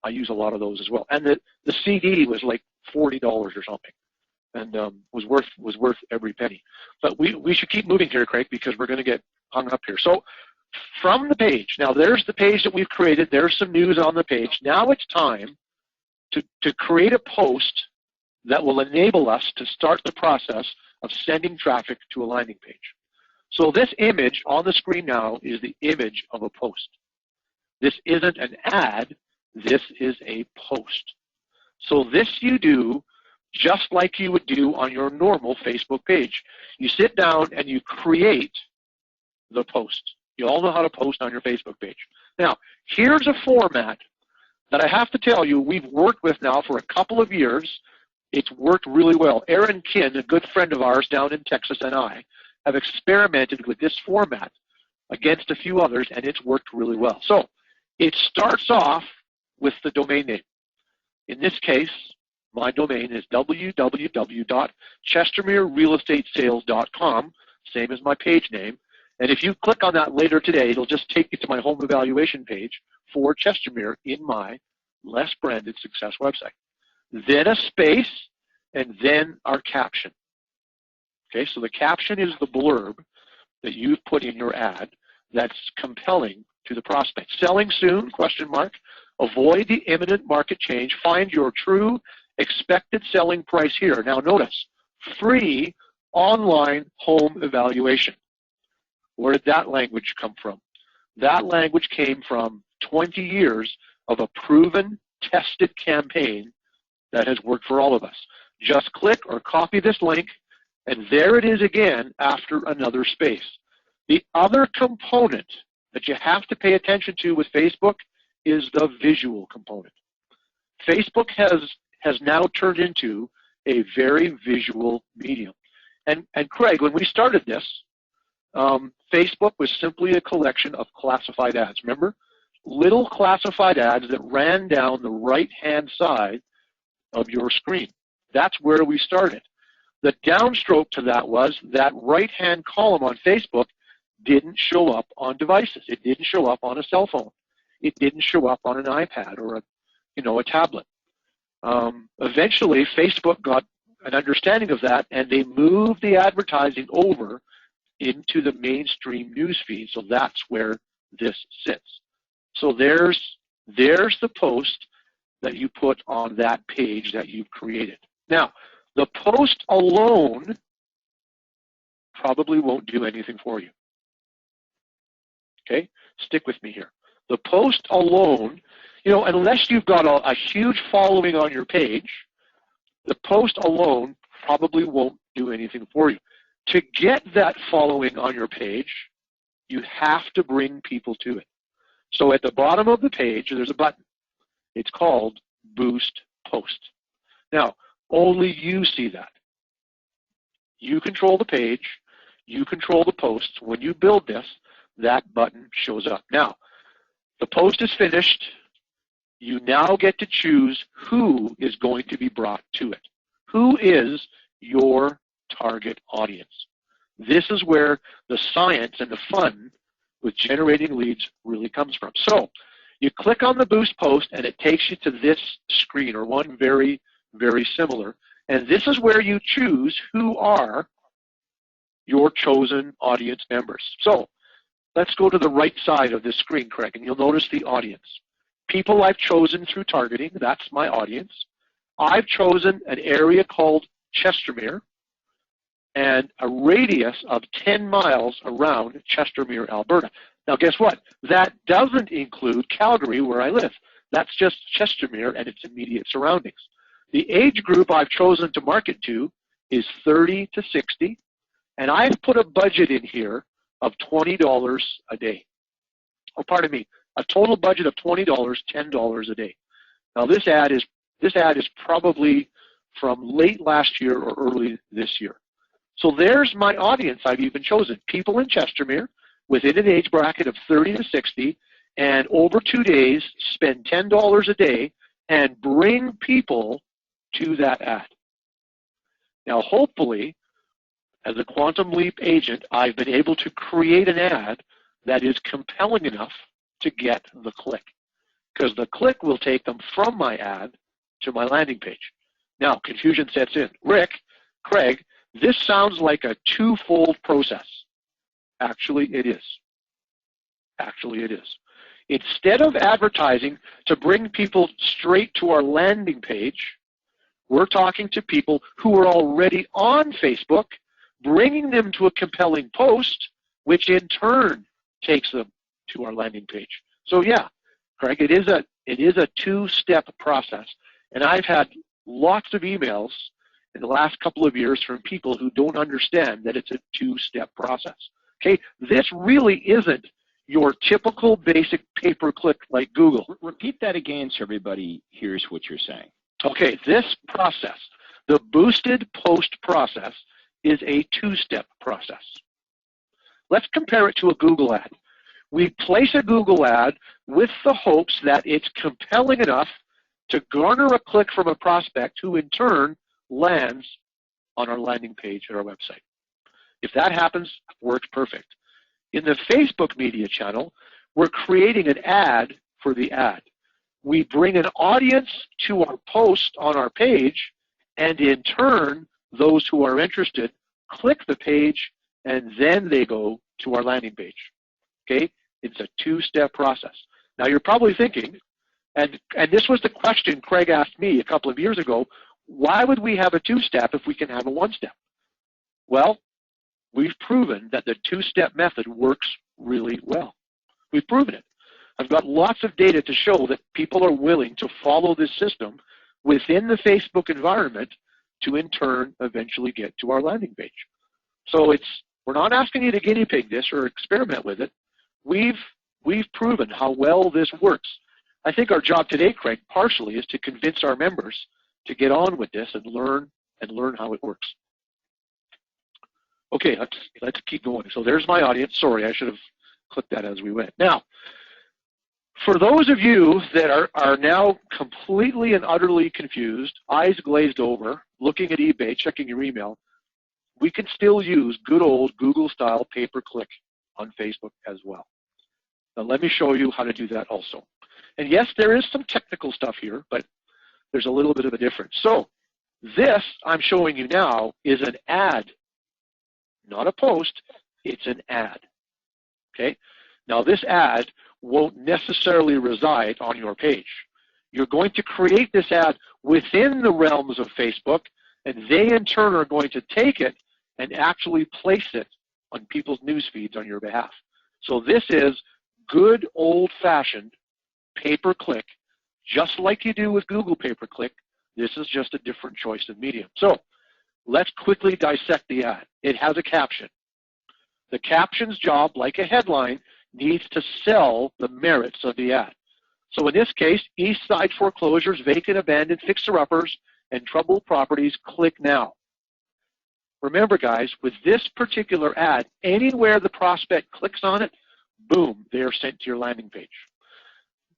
use a lot of those as well. And the CD was like $40 or something, and was worth every penny. But we should keep moving here, Craig, because we're going to get hung up here. So from the page, now there's the page that we've created. There's some news on the page. Now it's time to create a post that will enable us to start the process of sending traffic to a landing page. So this image on the screen now is the image of a post. This isn't an ad. This is a post. So this you do just like you would do on your normal Facebook page. You sit down and you create the post. You all know how to post on your Facebook page. Now, here's a format that I have to tell you we've worked with now for a couple of years. It's worked really well. Aaron Kinn, a good friend of ours down in Texas, and I have experimented with this format against a few others, and it's worked really well. So it starts off with the domain name. In this case, my domain is www.chestermererealestatesales.com, same as my page name. And if you click on that later today, it'll just take you to my home evaluation page for Chestermere in my less branded success website. Then a space, and then our caption. Okay, so the caption is the blurb that you've put in your ad that's compelling to the prospect. Selling soon, question mark. Avoid the imminent market change. Find your true expected selling price here. Now notice, free online home evaluation. Where did that language come from? That language came from 20 years of a proven, tested campaign that has worked for all of us. Just click or copy this link, and there it is again after another space. The other component that you have to pay attention to with Facebook is the visual component. Facebook has now turned into a very visual medium. And Craig, when we started this, Facebook was simply a collection of classified ads. Remember? Little classified ads that ran down the right-hand side of your screen. That's where we started. The downstroke to that was that right-hand column on Facebook didn't show up on devices. It didn't show up on a cell phone. It didn't show up on an iPad or a tablet. Eventually, Facebook got an understanding of that, and they moved the advertising over into the mainstream newsfeed. So that's where this sits. So there's the post that you put on that page that you've created. Now, the post alone probably won't do anything for you. Okay, stick with me here. The post alone, you know, unless you've got a huge following on your page, the post alone probably won't do anything for you. To get that following on your page, you have to bring people to it. So at the bottom of the page, there's a button. It's called Boost Post. Now, only you see that. You control the page. You control the posts. When you build this, that button shows up. Now, the post is finished. You now get to choose who is going to be brought to it. Who is your target audience? This is where the science and the fun with generating leads really comes from. So you click on the Boost Post and it takes you to this screen, or one very, very similar. And this is where you choose who are your chosen audience members. So let's go to the right side of this screen, Craig, and you'll notice the audience. People I've chosen through targeting, that's my audience. I've chosen an area called Chestermere and a radius of 10 miles around Chestermere, Alberta. Now guess what? That doesn't include Calgary, where I live. That's just Chestermere and its immediate surroundings. The age group I've chosen to market to is 30 to 60, and I've put a budget in here of $20 a day. Oh, pardon me, a total budget of $20, $10 a day. Now this ad is probably from late last year or early this year. So there's my audience I've even chosen. People in Chestermere within an age bracket of 30 to 60, and over 2 days spend $10 a day and bring people to that ad. Now hopefully, as a Quantum Leap agent, I've been able to create an ad that is compelling enough to get the click, because the click will take them from my ad to my landing page. Now, confusion sets in. Rick, Craig, this sounds like a twofold process. Actually, it is. Actually, it is. Instead of advertising to bring people straight to our landing page, we're talking to people who are already on Facebook, bringing them to a compelling post, which in turn takes them to our landing page. So yeah, Craig, it is a two-step process. And I've had lots of emails in the last couple of years from people who don't understand that it's a two-step process. Okay, this really isn't your typical basic pay-per-click like Google. Repeat that again so everybody hears what you're saying. Okay, this process, the boosted post process, is a two-step process. Let's compare it to a Google ad. We place a Google ad with the hopes that it's compelling enough to garner a click from a prospect who in turn lands on our landing page at our website. If that happens, works perfect. In the Facebook media channel, we're creating an ad for the ad. We bring an audience to our post on our page, and in turn, those who are interested click the page, and then they go to our landing page. Okay? It's a two-step process. Now you're probably thinking, and this was the question Craig asked me a couple of years ago, why would we have a two-step if we can have a one-step? Well, we've proven that the two-step method works really well. We've proven it. I've got lots of data to show that people are willing to follow this system within the Facebook environment to in turn eventually get to our landing page. So we're not asking you to guinea pig this or experiment with it. We've proven how well this works. I think our job today, Craig, partially is to convince our members to get on with this and learn how it works. Okay, let's keep going. So there's my audience. Sorry, I should have clicked that as we went. Now, for those of you that are now completely and utterly confused, eyes glazed over, looking at eBay, checking your email, we can still use good old Google-style pay-per-click on Facebook as well. Now let me show you how to do that also. And yes, there is some technical stuff here, but there's a little bit of a difference. So this I'm showing you now is an ad, not a post, it's an ad. Okay? Now this ad won't necessarily reside on your page. You're going to create this ad within the realms of Facebook, and they in turn are going to take it and actually place it on people's news feeds on your behalf. So this is good old-fashioned pay-per-click, just like you do with Google pay-per-click. This is just a different choice of medium. So let's quickly dissect the ad. It has a caption. The caption's job, like a headline, needs to sell the merits of the ad. So in this case, East Side foreclosures, vacant, abandoned, fixer-uppers, and troubled properties, click now. Remember, guys, with this particular ad, anywhere the prospect clicks on it, boom, they are sent to your landing page.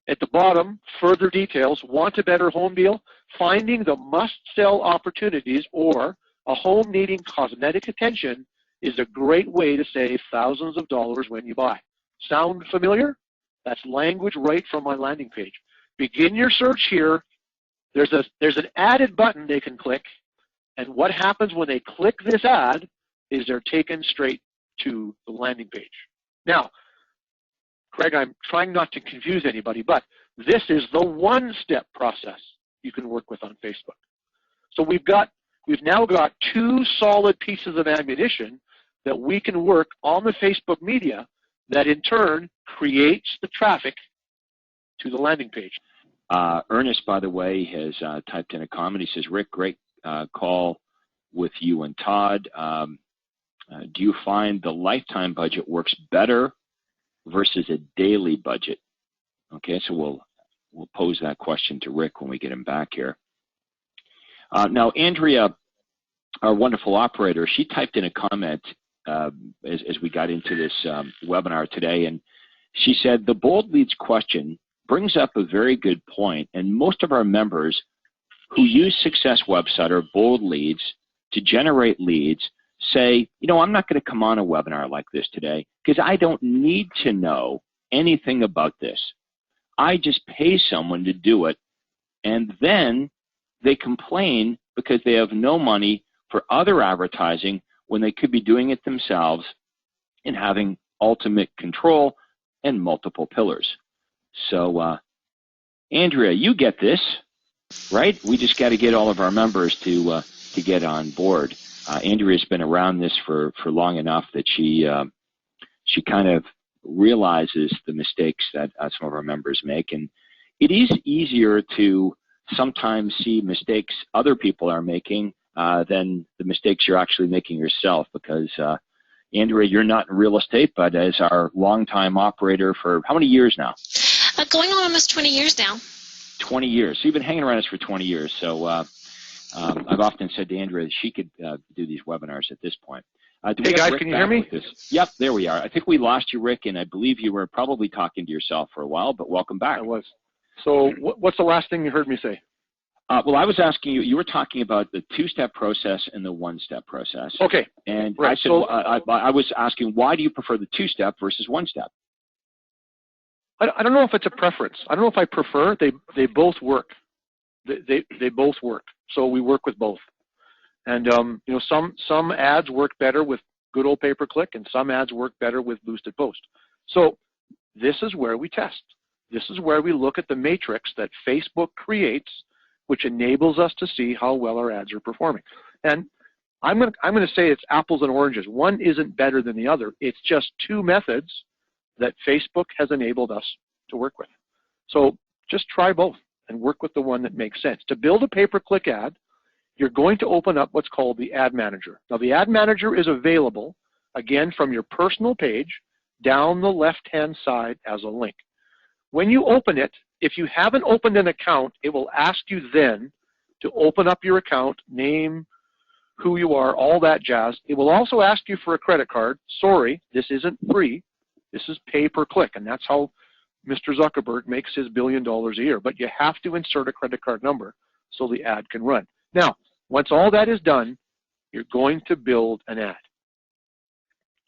At the bottom, further details, want a better home deal, finding the must-sell opportunities, or a home needing cosmetic attention is a great way to save thousands of dollars when you buy. Sound familiar? That's language right from my landing page. Begin your search here. There's an added button they can click, and what happens when they click this ad is they're taken straight to the landing page. Now, Craig, I'm trying not to confuse anybody, but this is the one-step process you can work with on Facebook. So we've now got two solid pieces of ammunition that we can work on the Facebook media that in turn creates the traffic to the landing page. Ernest, by the way, has typed in a comment. He says, Rick, great call with you and Todd. Do you find the lifetime budget works better versus a daily budget? Okay, so we'll pose that question to Rick when we get him back here. Now, Andrea, our wonderful operator, she typed in a comment as we got into this webinar today, and she said, the bold leads question brings up a very good point, and most of our members who use Success Website or bold leads to generate leads say, you know, I'm not going to come on a webinar like this today because I don't need to know anything about this. I just pay someone to do it, and then they complain because they have no money for other advertising when they could be doing it themselves and having ultimate control and multiple pillars. So, Andrea, you get this, right? We just got to get all of our members to get on board. Andrea's been around this for long enough that she kind of realizes the mistakes that some of our members make, and it is easier to sometimes see mistakes other people are making than the mistakes you're actually making yourself, because Andrea, you're not in real estate, but as our longtime operator for how many years now? Going on almost 20 years now. 20 years. So you've been hanging around us for 20 years. So I've often said to Andrea that she could do these webinars at this point. Hey guys, can you hear me? Yep, there we are. I think we lost you, Rick, and I believe you were probably talking to yourself for a while, but welcome back. I was. So what's the last thing you heard me say? Well, I was asking you, you were talking about the two-step process and the one-step process. Okay. And right. I said, so, I was asking, why do you prefer the two-step versus one-step? I don't know if it's a preference. I don't know if I prefer. They both work. They both work. So we work with both. And you know, some ads work better with good old pay-per-click, and some ads work better with boosted post. So this is where we test. This is where we look at the matrix that Facebook creates, which enables us to see how well our ads are performing. And I'm going to say it's apples and oranges. One isn't better than the other. It's just two methods that Facebook has enabled us to work with. So just try both and work with the one that makes sense. To build a pay-per-click ad, you're going to open up what's called the Ad Manager. Now, the Ad Manager is available, again, from your personal page down the left-hand side as a link. When you open it, if you haven't opened an account, it will ask you then to open up your account, name, who you are, all that jazz. It will also ask you for a credit card. Sorry, this isn't free. This is pay-per-click, and that's how Mr. Zuckerberg makes his $1 billion a year. But you have to insert a credit card number so the ad can run. Now, once all that is done, you're going to build an ad.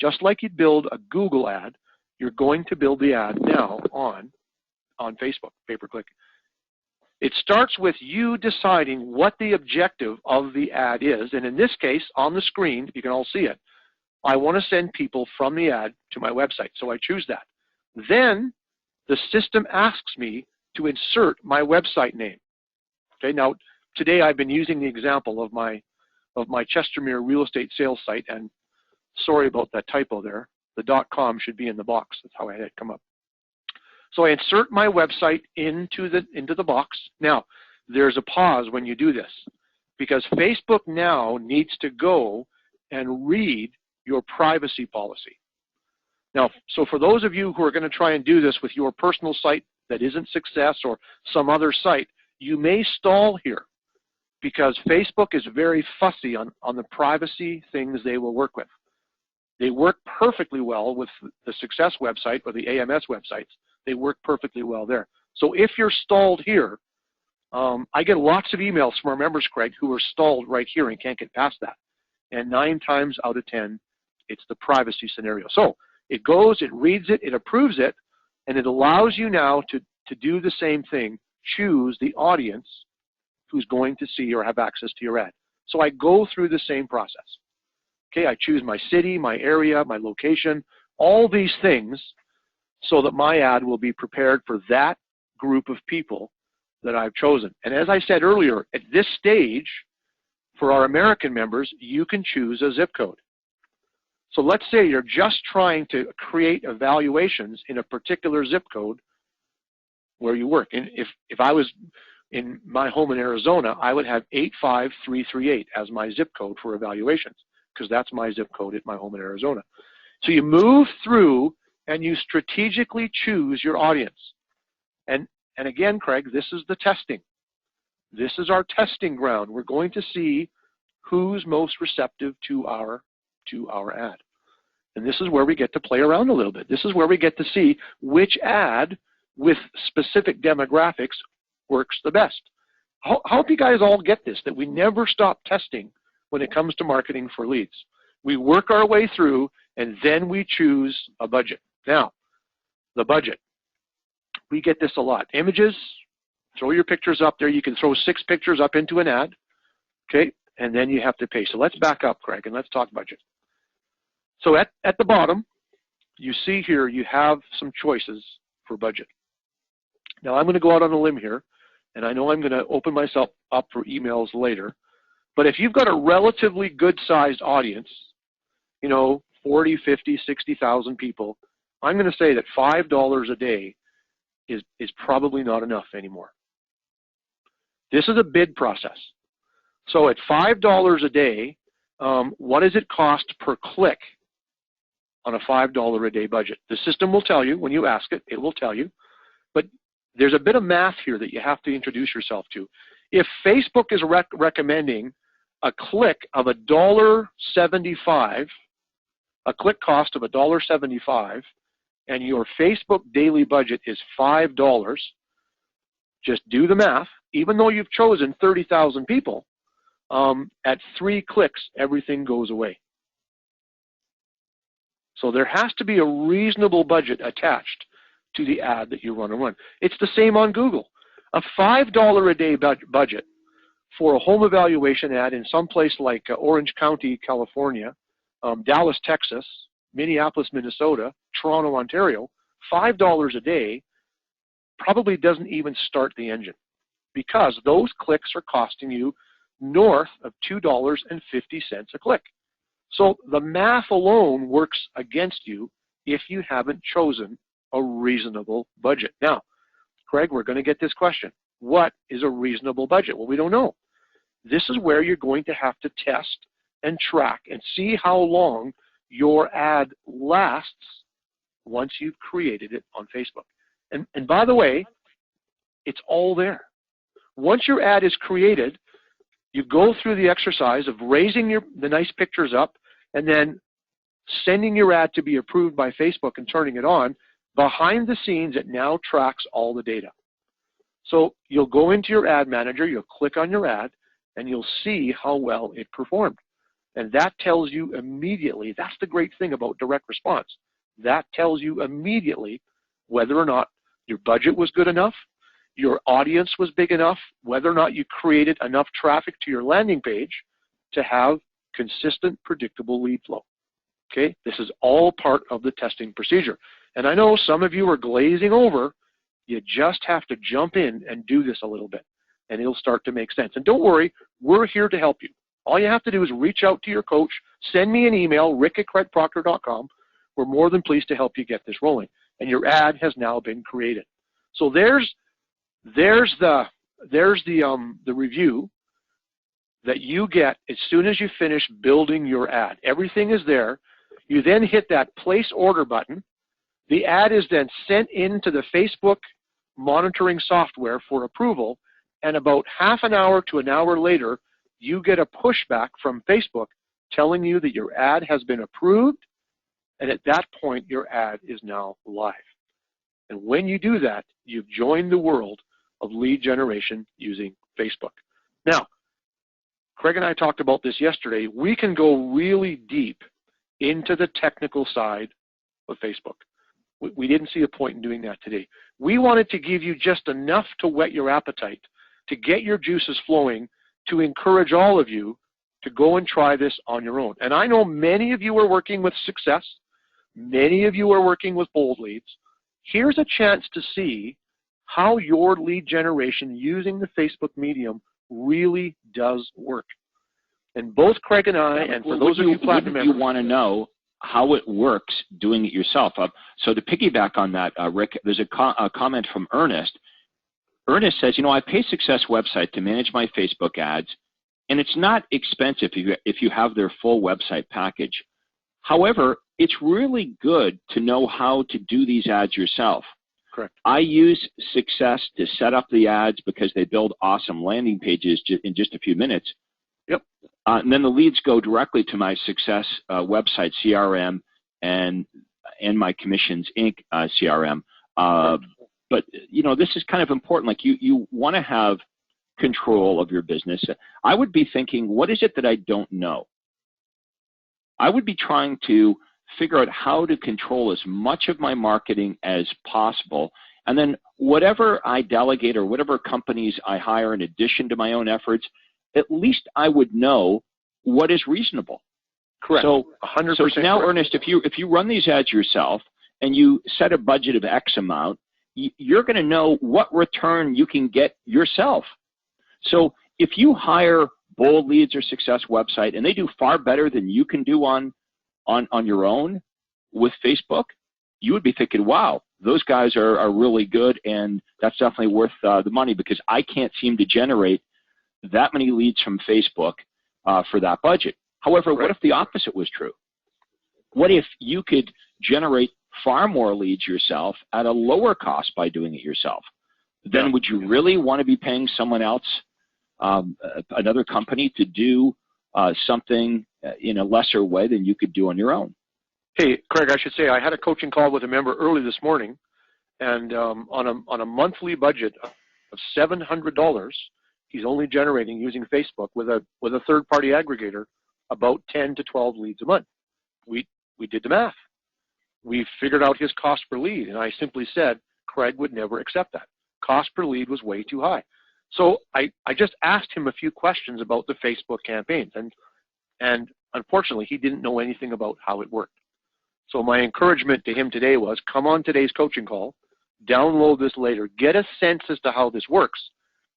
Just like you'd build a Google ad, you're going to build the ad now on Facebook, pay-per-click. It starts with you deciding what the objective of the ad is. And in this case, on the screen, you can all see it. I want to send people from the ad to my website, so I choose that. Then the system asks me to insert my website name. Okay, now today I've been using the example of my Chestermere real estate sales site, and sorry about that typo there. The .com should be in the box. That's how I had it come up. So I insert my website into the box. Now, there's a pause when you do this, because Facebook now needs to go and read your privacy policy. Now, so for those of you who are going to try and do this with your personal site that isn't Success or some other site, you may stall here, because Facebook is very fussy on the privacy things they will work with. They work perfectly well with the Success website or the AMS websites. They work perfectly well there. So if you're stalled here, I get lots of emails from our members, Craig, who are stalled right here and can't get past that. And 9 times out of 10, it's the privacy scenario. So it goes, it reads it, it approves it, and it allows you now to do the same thing. Choose the audience who's going to see or have access to your ad. So I go through the same process. Okay, I choose my city, my area, my location, all these things, so that my ad will be prepared for that group of people that I've chosen. And as I said earlier, at this stage, for our American members, you can choose a zip code. So let's say you're just trying to create evaluations in a particular zip code where you work. And if I was in my home in Arizona, I would have 85338 as my zip code for evaluations, because that's my zip code at my home in Arizona. So you move through and you strategically choose your audience. And again, Craig, this is the testing. This is our testing ground. We're going to see who's most receptive to our ad. And this is where we get to play around a little bit. This is where we get to see which ad with specific demographics works the best. I hope you guys all get this, that we never stop testing when it comes to marketing for leads. We work our way through, and then we choose a budget. Now, the budget. We get this a lot. Images, throw your pictures up there. You can throw 6 pictures up into an ad, okay? And then you have to pay. So let's back up, Craig, and let's talk budget. So at the bottom, you see here you have some choices for budget. Now I'm going to go out on a limb here, and I know I'm going to open myself up for emails later. But if you've got a relatively good-sized audience, you know, 40, 50, 60,000 people, I'm going to say that $5 a day is probably not enough anymore. This is a bid process. So at $5 a day, what does it cost per click on a $5 a day budget? The system will tell you when you ask it, it will tell you. But there's a bit of math here that you have to introduce yourself to. If Facebook is recommending a click of $1.75, a click cost of $1.75, and your Facebook daily budget is $5, just do the math. Even though you've chosen 30,000 people, at 3 clicks, everything goes away. So there has to be a reasonable budget attached to the ad that you want to run. It's the same on Google. A $5 a day budget for a home evaluation ad in some place like Orange County, California, Dallas, Texas, Minneapolis, Minnesota, Toronto, Ontario, $5 a day probably doesn't even start the engine, because those clicks are costing you north of $2.50 a click. So the math alone works against you if you haven't chosen a reasonable budget. Now, Craig, we're going to get this question. What is a reasonable budget? Well, we don't know. This is where you're going to have to test and track and see how long your ad lasts once you've created it on Facebook. And by the way, it's all there. Once your ad is created, you go through the exercise of raising the nice pictures up and then sending your ad to be approved by Facebook and turning it on. Behind the scenes, it now tracks all the data. So you'll go into your ad manager, you'll click on your ad, and you'll see how well it performed. And that tells you immediately, that's the great thing about direct response. That tells you immediately whether or not your budget was good enough, your audience was big enough, whether or not you created enough traffic to your landing page to have consistent, predictable lead flow. Okay, this is all part of the testing procedure. And I know some of you are glazing over. You just have to jump in and do this a little bit, and it'll start to make sense. And don't worry, we're here to help you. All you have to do is reach out to your coach, send me an email, rick@craigproctor.com. we're more than pleased to help you get this rolling. And your ad has now been created. So there's the review that you get as soon as you finish building your ad. Everything is there. You then hit that place order button. The ad is then sent into the Facebook monitoring software for approval, and about half an hour to an hour later, you get a pushback from Facebook telling you that your ad has been approved, and at that point, your ad is now live. And when you do that, you've joined the world of lead generation using Facebook. Now, Craig and I talked about this yesterday. We can go really deep into the technical side of Facebook. We didn't see a point in doing that today. We wanted to give you just enough to whet your appetite, to get your juices flowing, to encourage all of you to go and try this on your own. And I know many of you are working with success. Many of you are working with bold leads. Here's a chance to see how your lead generation using the Facebook medium really does work. And both Craig and I, and for those of you Platinum members, you want to know how it works doing it yourself. So to piggyback on that, Rick, there's a comment from Ernest. Ernest says, you know, I pay Success Website to manage my Facebook ads, and it's not expensive if you have their full website package. However, it's really good to know how to do these ads yourself. Correct. I use Success to set up the ads because they build awesome landing pages in just a few minutes. Yep. And then the leads go directly to my Success website CRM and my Commissions Inc. CRM. But you know, this is kind of important. Like you want to have control of your business. I would be thinking, what is it that I don't know? I would be trying to figure out how to control as much of my marketing as possible. And then whatever I delegate or whatever companies I hire in addition to my own efforts, at least I would know what is reasonable. Correct. So 100%. So now, correct. Ernest, if you run these ads yourself and you set a budget of X amount, you're going to know what return you can get yourself. So if you hire Bold Leads or Success Website and they do far better than you can do on your own with Facebook, you would be thinking, wow, those guys are really good, and that's definitely worth the money because I can't seem to generate that many leads from Facebook for that budget. However, Right. What if the opposite was true? What if you could generate far more leads yourself at a lower cost by doing it yourself? Then would you really want to be paying someone else, another company, to do something in a lesser way than you could do on your own? Hey, Craig, I should say I had a coaching call with a member early this morning, and on a monthly budget of $700, he's only generating using Facebook with a third-party aggregator about 10 to 12 leads a month. We did the math. We figured out his cost per lead, and I simply said Craig would never accept that. Cost per lead was way too high. So I just asked him a few questions about the Facebook campaigns, and unfortunately he didn't know anything about how it worked. So my encouragement to him today was, come on today's coaching call, download this later, get a sense as to how this works,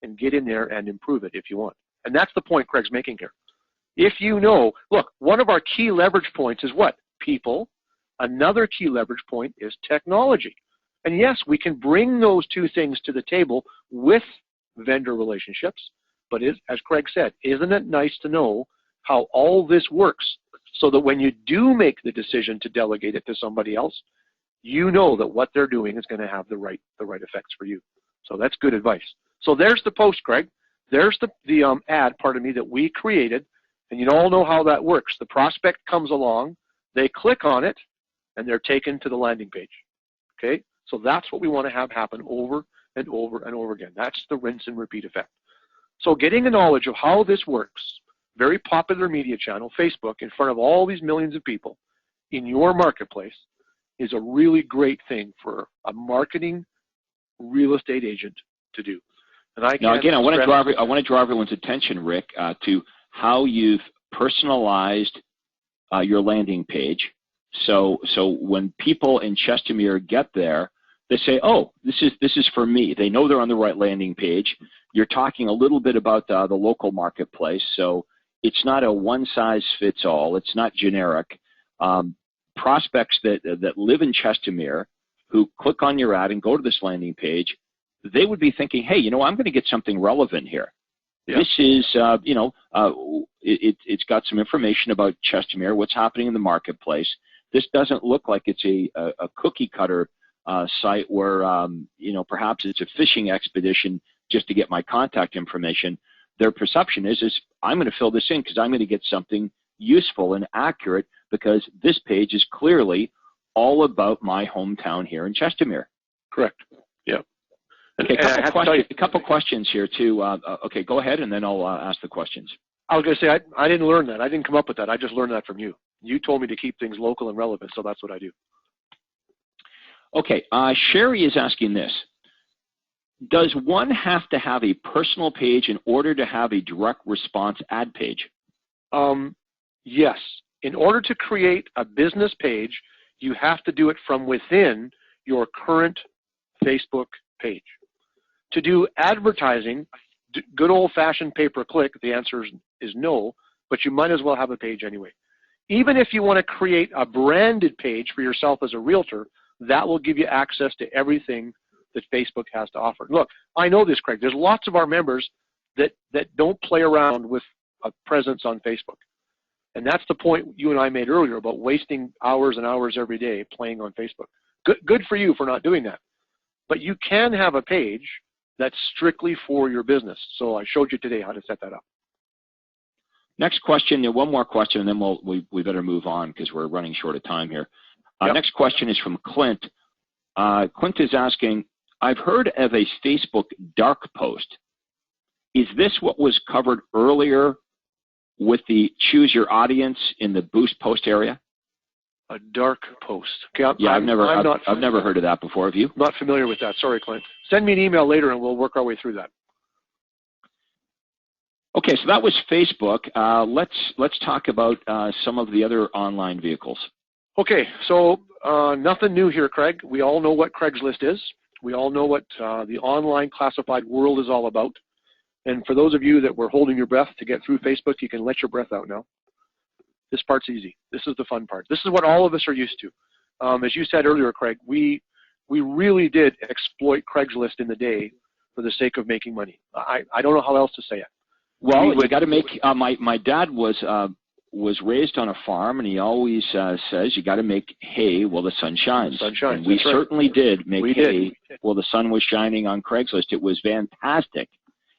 and get in there and improve it if you want. And that's the point Craig's making here. If you know, look, one of our key leverage points is what? People. Another key leverage point is technology. And yes, we can bring those two things to the table with vendor relationships, but as Craig said, isn't it nice to know how all this works so that when you do make the decision to delegate it to somebody else, you know that what they're doing is going to have the right effects for you. So that's good advice. So there's the post, Craig. There's the ad, pardon me, that we created, and you all know how that works. The prospect comes along, they click on it, and they're taken to the landing page. Okay? So that's what we want to have happen over and over and over again. That's the rinse and repeat effect. So getting a knowledge of how this works, very popular media channel, Facebook, in front of all these millions of people in your marketplace is a really great thing for a marketing real estate agent to do. And now again, I want to draw everyone's attention, Rick, to how you've personalized your landing page. So when people in Chestermere get there, they say, oh, this is for me. They know they're on the right landing page. You're talking a little bit about the local marketplace, so it's not a one-size-fits-all. It's not generic. prospects that live in Chestermere who click on your ad and go to this landing page, they would be thinking, hey, you know, I'm going to get something relevant here. Yeah. This is, you know, it's got some information about Chestermere, what's happening in the marketplace. This doesn't look like it's a cookie cutter site where, you know, perhaps it's a fishing expedition just to get my contact information. Their perception is I'm going to fill this in because I'm going to get something useful and accurate, because this page is clearly all about my hometown here in Chestermere. Correct. Yeah. Okay, a couple questions here too. Okay, go ahead, and then I'll ask the questions. I was going to say, I didn't learn that. I didn't come up with that. I just learned that from you. You told me to keep things local and relevant, so that's what I do. Okay, Sherry is asking this. Does one have to have a personal page in order to have a direct response ad page? Yes. In order to create a business page, you have to do it from within your current Facebook page. To do advertising, good old-fashioned pay-per-click, the answer is no, but you might as well have a page anyway. Even if you want to create a branded page for yourself as a realtor, that will give you access to everything that Facebook has to offer. Look, I know this, Craig. There's lots of our members that don't play around with a presence on Facebook. And that's the point you and I made earlier about wasting hours and hours every day playing on Facebook. Good for you for not doing that. But you can have a page that's strictly for your business. So I showed you today how to set that up. Next question, one more question, and then we better move on because we're running short of time here. Yep. Next question is from Clint. Clint is asking, I've heard of a Facebook dark post. Is this what was covered earlier with the choose your audience in the boost post area? A dark post. Okay, yeah, I've never heard of that before. Have you? Not familiar with that. Sorry, Clint. Send me an email later and we'll work our way through that. Okay, so that was Facebook. Let's talk about some of the other online vehicles. Okay, so nothing new here, Craig. We all know what Craigslist is. We all know what the online classified world is all about. And for those of you that were holding your breath to get through Facebook, you can let your breath out now. This part's easy. This is the fun part. This is what all of us are used to. As you said earlier, Craig, we really did exploit Craigslist in the day for the sake of making money. I don't know how else to say it. Well, you got to make. My dad was raised on a farm, and he always says you got to make hay while the sun shines. The sun shines. And we certainly did make hay did. while the sun was shining on Craigslist. It was fantastic.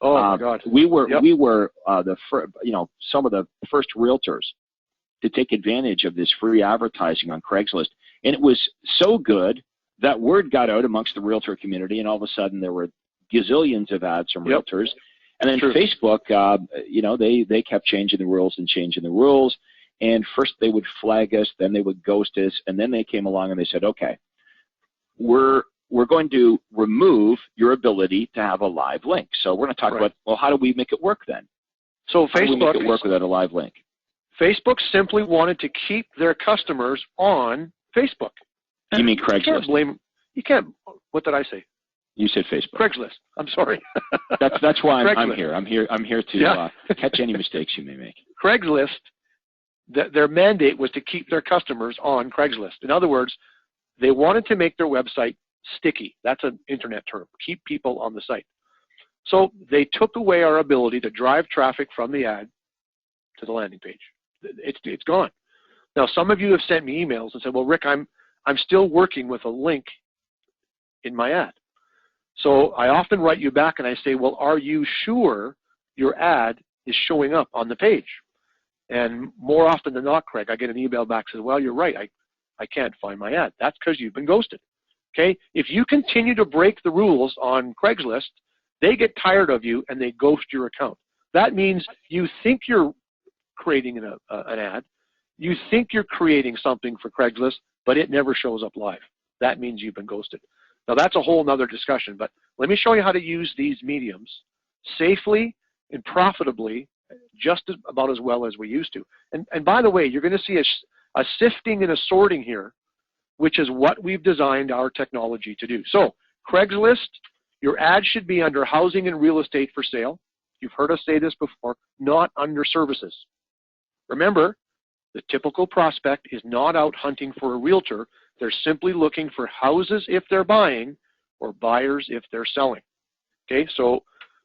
Oh my God! We were some of the first realtors to take advantage of this free advertising on Craigslist, and it was so good that word got out amongst the realtor community, and all of a sudden there were gazillions of ads from realtors. And then Facebook, they kept changing the rules and changing the rules. And first they would flag us, then they would ghost us, and then they came along and they said, okay, we're going to remove your ability to have a live link. So we're going to talk about, well, how do we make it work then? So how do we make it work without a live link? Facebook simply wanted to keep their customers on Facebook. You mean Craigslist? You can't blame. You can't. What did I say? You said Facebook. Craigslist. I'm sorry. That's why I'm here. I'm here to catch any mistakes you may make. Craigslist. Their mandate was to keep their customers on Craigslist. In other words, they wanted to make their website sticky. That's an internet term. Keep people on the site. So they took away our ability to drive traffic from the ad to the landing page. It's gone. Now, some of you have sent me emails and said, well, Rick, I'm still working with a link in my ad. So I often write you back and I say, well, are you sure your ad is showing up on the page? And more often than not, Craig, I get an email back that says, well, you're right. I can't find my ad. That's because you've been ghosted. Okay? If you continue to break the rules on Craigslist, they get tired of you and they ghost your account. That means you think you're creating an ad. You think you're creating something for Craigslist, but it never shows up live. That means you've been ghosted. Now, that's a whole nother discussion, but let me show you how to use these mediums safely and profitably just about as well as we used to. And by the way, you're going to see a sifting and a sorting here, which is what we've designed our technology to do. So, Craigslist, your ad should be under housing and real estate for sale. You've heard us say this before, not under services. Remember, The typical prospect is not out hunting for a realtor. They're simply looking for houses if they're buying or buyers if they're selling. Okay, so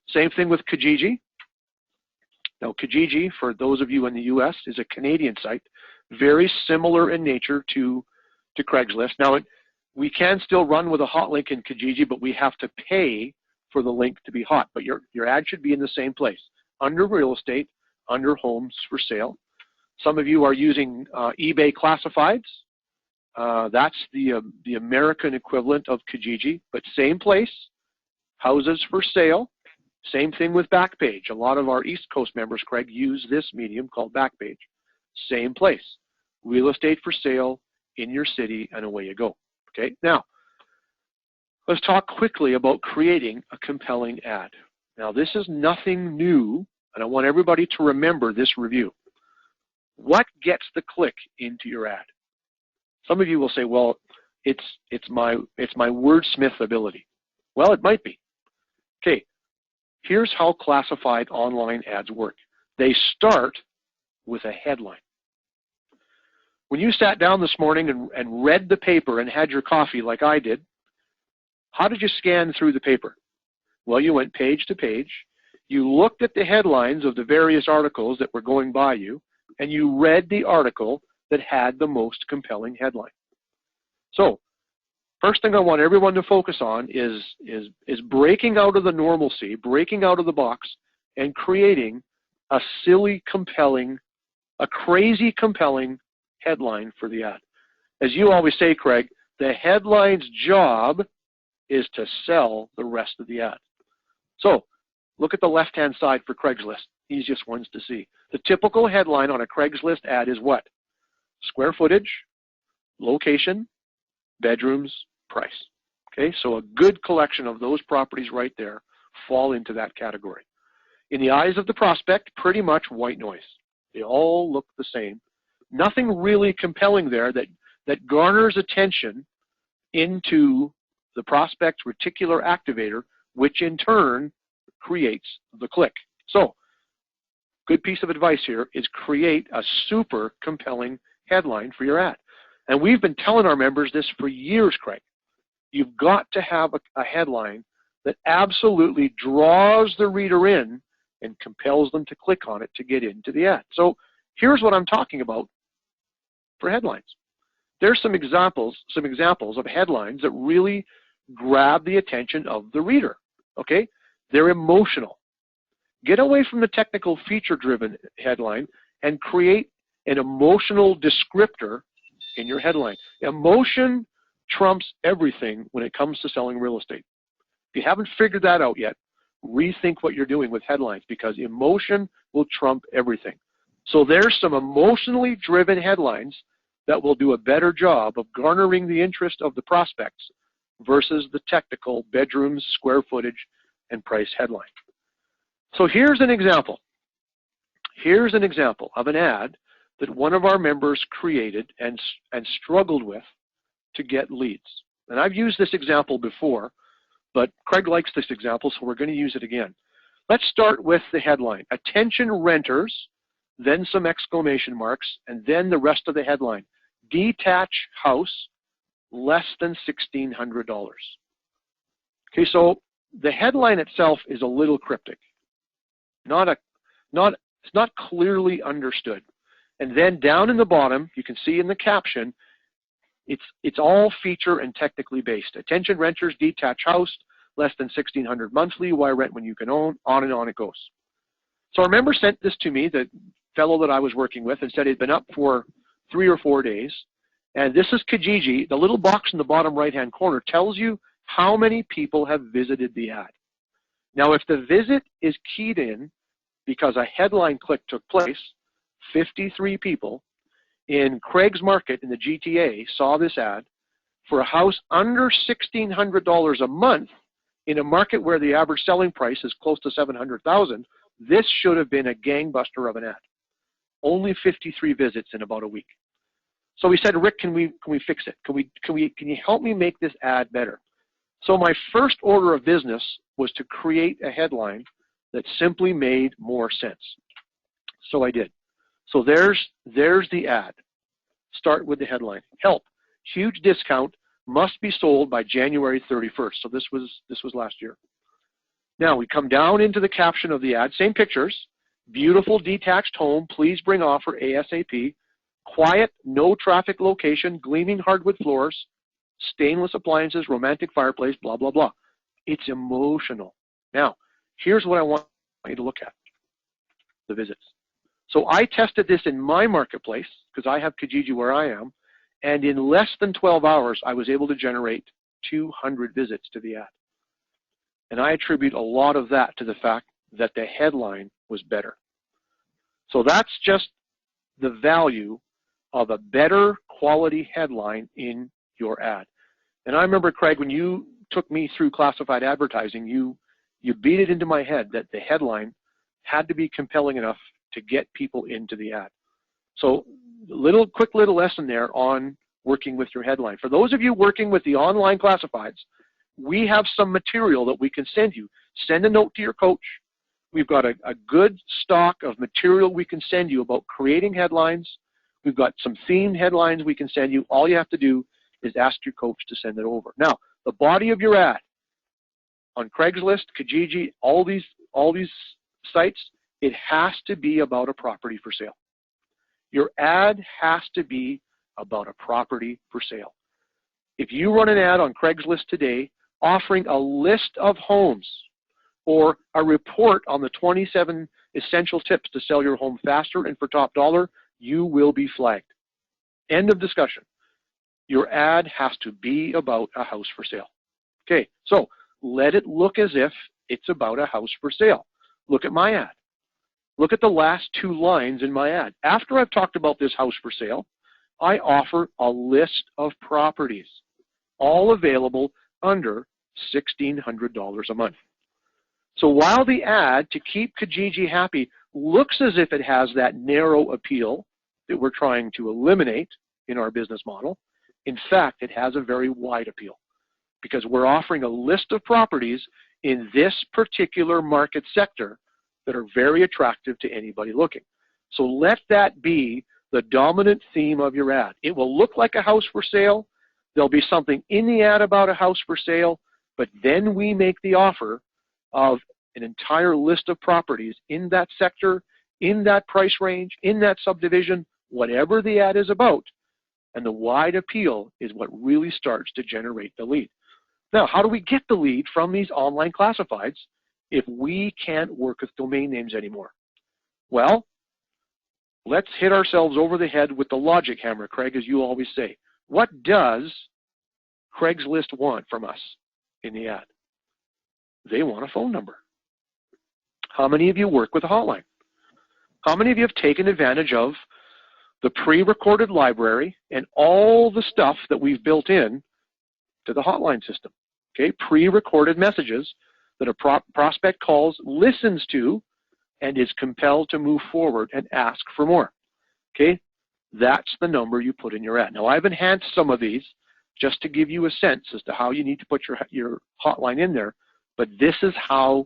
same thing with Kijiji. Now, Kijiji, for those of you in the US, is a Canadian site, very similar in nature to Craigslist. Now, we can still run with a hot link in Kijiji, but we have to pay for the link to be hot. But your ad should be in the same place, under real estate, under homes for sale. Some of you are using eBay classifieds. That's the American equivalent of Kijiji, but same place, houses for sale. Same thing with Backpage. A lot of our East Coast members, Craig, use this medium called Backpage. Same place, real estate for sale in your city, and away you go. Okay, now let's talk quickly about creating a compelling ad. Now, this is nothing new, and I want everybody to remember this review. What gets the click into your ad? Some of you will say, well, it's my wordsmith ability. Well, it might be. Okay, here's how classified online ads work. They start with a headline. When you sat down this morning and read the paper and had your coffee like I did, how did you scan through the paper? Well, you went page to page. You looked at the headlines of the various articles that were going by you, and you read the article that had the most compelling headline. So, first thing I want everyone to focus on is breaking out of the normalcy, breaking out of the box, and creating a silly, compelling, a crazy, compelling headline for the ad. As you always say, Craig, the headline's job is to sell the rest of the ad. So, look at the left-hand side for Craigslist. Easiest ones to see. The typical headline on a Craigslist ad is what? Square footage, location, bedrooms, price. Okay, so a good collection of those properties right there fall into that category. In the eyes of the prospect, pretty much white noise. They all look the same. Nothing really compelling there that garners attention into the prospect's reticular activator, which in turn creates the click. So, good piece of advice here is create a super compelling headline for your ad. And we've been telling our members this for years, Craig. You've got to have a headline that absolutely draws the reader in and compels them to click on it to get into the ad. So here's what I'm talking about for headlines. There's some examples of headlines that really grab the attention of the reader. Okay? They're emotional. Get away from the technical feature-driven headline and create an emotional descriptor in your headline. Emotion trumps everything when it comes to selling real estate. If you haven't figured that out yet, rethink what you're doing with headlines, because emotion will trump everything. So there's some emotionally driven headlines that will do a better job of garnering the interest of the prospects versus the technical bedrooms, square footage, and price headline. So here's an example. Here's an example of an ad that one of our members created and struggled with to get leads. And I've used this example before, but Craig likes this example, so we're going to use it again. Let's start with the headline. Attention renters, then some exclamation marks, and then the rest of the headline. Detached house, less than $1,600. Okay, so the headline itself is a little cryptic. It's not clearly understood. And then down in the bottom, you can see in the caption, it's all feature and technically based. Attention renters, detached house, less than $1,600 monthly, why rent when you can own, on and on it goes. So our member sent this to me, the fellow that I was working with, and said he'd been up for 3 or 4 days. And this is Kijiji. The little box in the bottom right-hand corner tells you how many people have visited the ad. Now, if the visit is keyed in because a headline click took place, 53 people in Craig's Market in the GTA saw this ad for a house under $1,600 a month in a market where the average selling price is close to $700,000. This should have been a gangbuster of an ad. Only 53 visits in about a week. So we said, Rick, can we fix it? Can you help me make this ad better? So my first order of business was to create a headline that simply made more sense. So I did. So there's the ad. Start with the headline. Help. Huge discount must be sold by January 31st. So this was last year. Now we come down into the caption of the ad. Same pictures. Beautiful detached home. Please bring offer ASAP. Quiet, no traffic location. Gleaming hardwood floors. Stainless appliances. Romantic fireplace. Blah, blah, blah. It's emotional. Now, here's what I want you to look at. The visits. So I tested this in my marketplace because I have Kijiji where I am, and in less than 12 hours, I was able to generate 200 visits to the ad. And I attribute a lot of that to the fact that the headline was better. So that's just the value of a better quality headline in your ad. And I remember, Craig, when you took me through classified advertising, you beat it into my head that the headline had to be compelling enough to get people into the ad. So quick little lesson there on working with your headline. For those of you working with the online classifieds, we have some material that we can send you. Send a note to your coach. We've got a good stock of material we can send you about creating headlines. We've got some themed headlines we can send you. All you have to do is ask your coach to send it over. Now, the body of your ad on Craigslist, Kijiji, all these sites, it has to be about a property for sale. Your ad has to be about a property for sale. If you run an ad on Craigslist today offering a list of homes or a report on the 27 essential tips to sell your home faster and for top dollar, you will be flagged. End of discussion. Your ad has to be about a house for sale. Okay, so let it look as if it's about a house for sale. Look at my ad. Look at the last two lines in my ad. After I've talked about this house for sale, I offer a list of properties, all available under $1,600 a month. So while the ad, to keep Kijiji happy, looks as if it has that narrow appeal that we're trying to eliminate in our business model, in fact, it has a very wide appeal because we're offering a list of properties in this particular market sector that are very attractive to anybody looking. So let that be the dominant theme of your ad. It will look like a house for sale. There'll be something in the ad about a house for sale, but then we make the offer of an entire list of properties in that sector, in that price range, in that subdivision, whatever the ad is about. And the wide appeal is what really starts to generate the lead. Now, how do we get the lead from these online classifieds if we can't work with domain names anymore? Well, let's hit ourselves over the head with the logic hammer, Craig, as you always say. What does Craigslist want from us in the ad? They want a phone number. How many of you work with a hotline? How many of you have taken advantage of the pre-recorded library and all the stuff that we've built in to the hotline system? Okay, pre-recorded messages that a prospect calls, listens to, and is compelled to move forward and ask for more. Okay, that's the number you put in your ad. Now, I've enhanced some of these just to give you a sense as to how you need to put your hotline in there, but this is how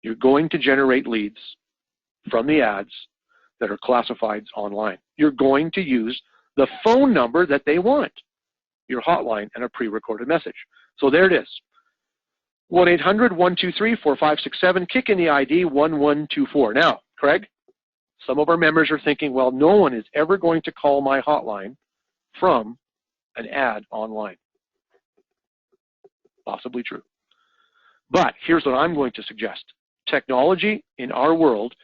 you're going to generate leads from the ads that are classifieds online. You're going to use the phone number that they want, your hotline, and a pre-recorded message. So there it is. 1-800-123-4567, kick in the ID 1124. Now, Craig, some of our members are thinking, well, no one is ever going to call my hotline from an ad online. Possibly true. But here's what I'm going to suggest. Technology in our world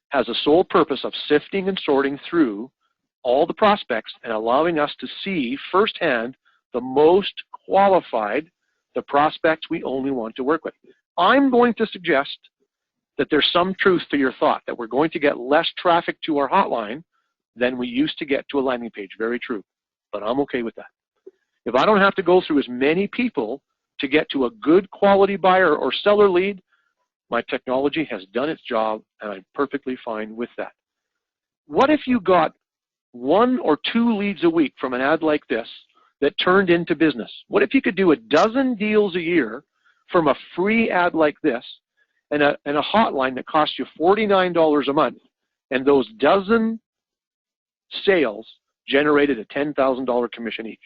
has a sole purpose of sifting and sorting through all the prospects and allowing us to see firsthand the most qualified, the prospects we only want to work with. I'm going to suggest that there's some truth to your thought, that we're going to get less traffic to our hotline than we used to get to a landing page. Very true, but I'm okay with that. If I don't have to go through as many people to get to a good quality buyer or seller lead, my technology has done its job, and I'm perfectly fine with that. What if you got 1 or 2 leads a week from an ad like this that turned into business? What if you could do a dozen deals a year from a free ad like this and a hotline that costs you $49 a month, and those dozen sales generated a $10,000 commission each.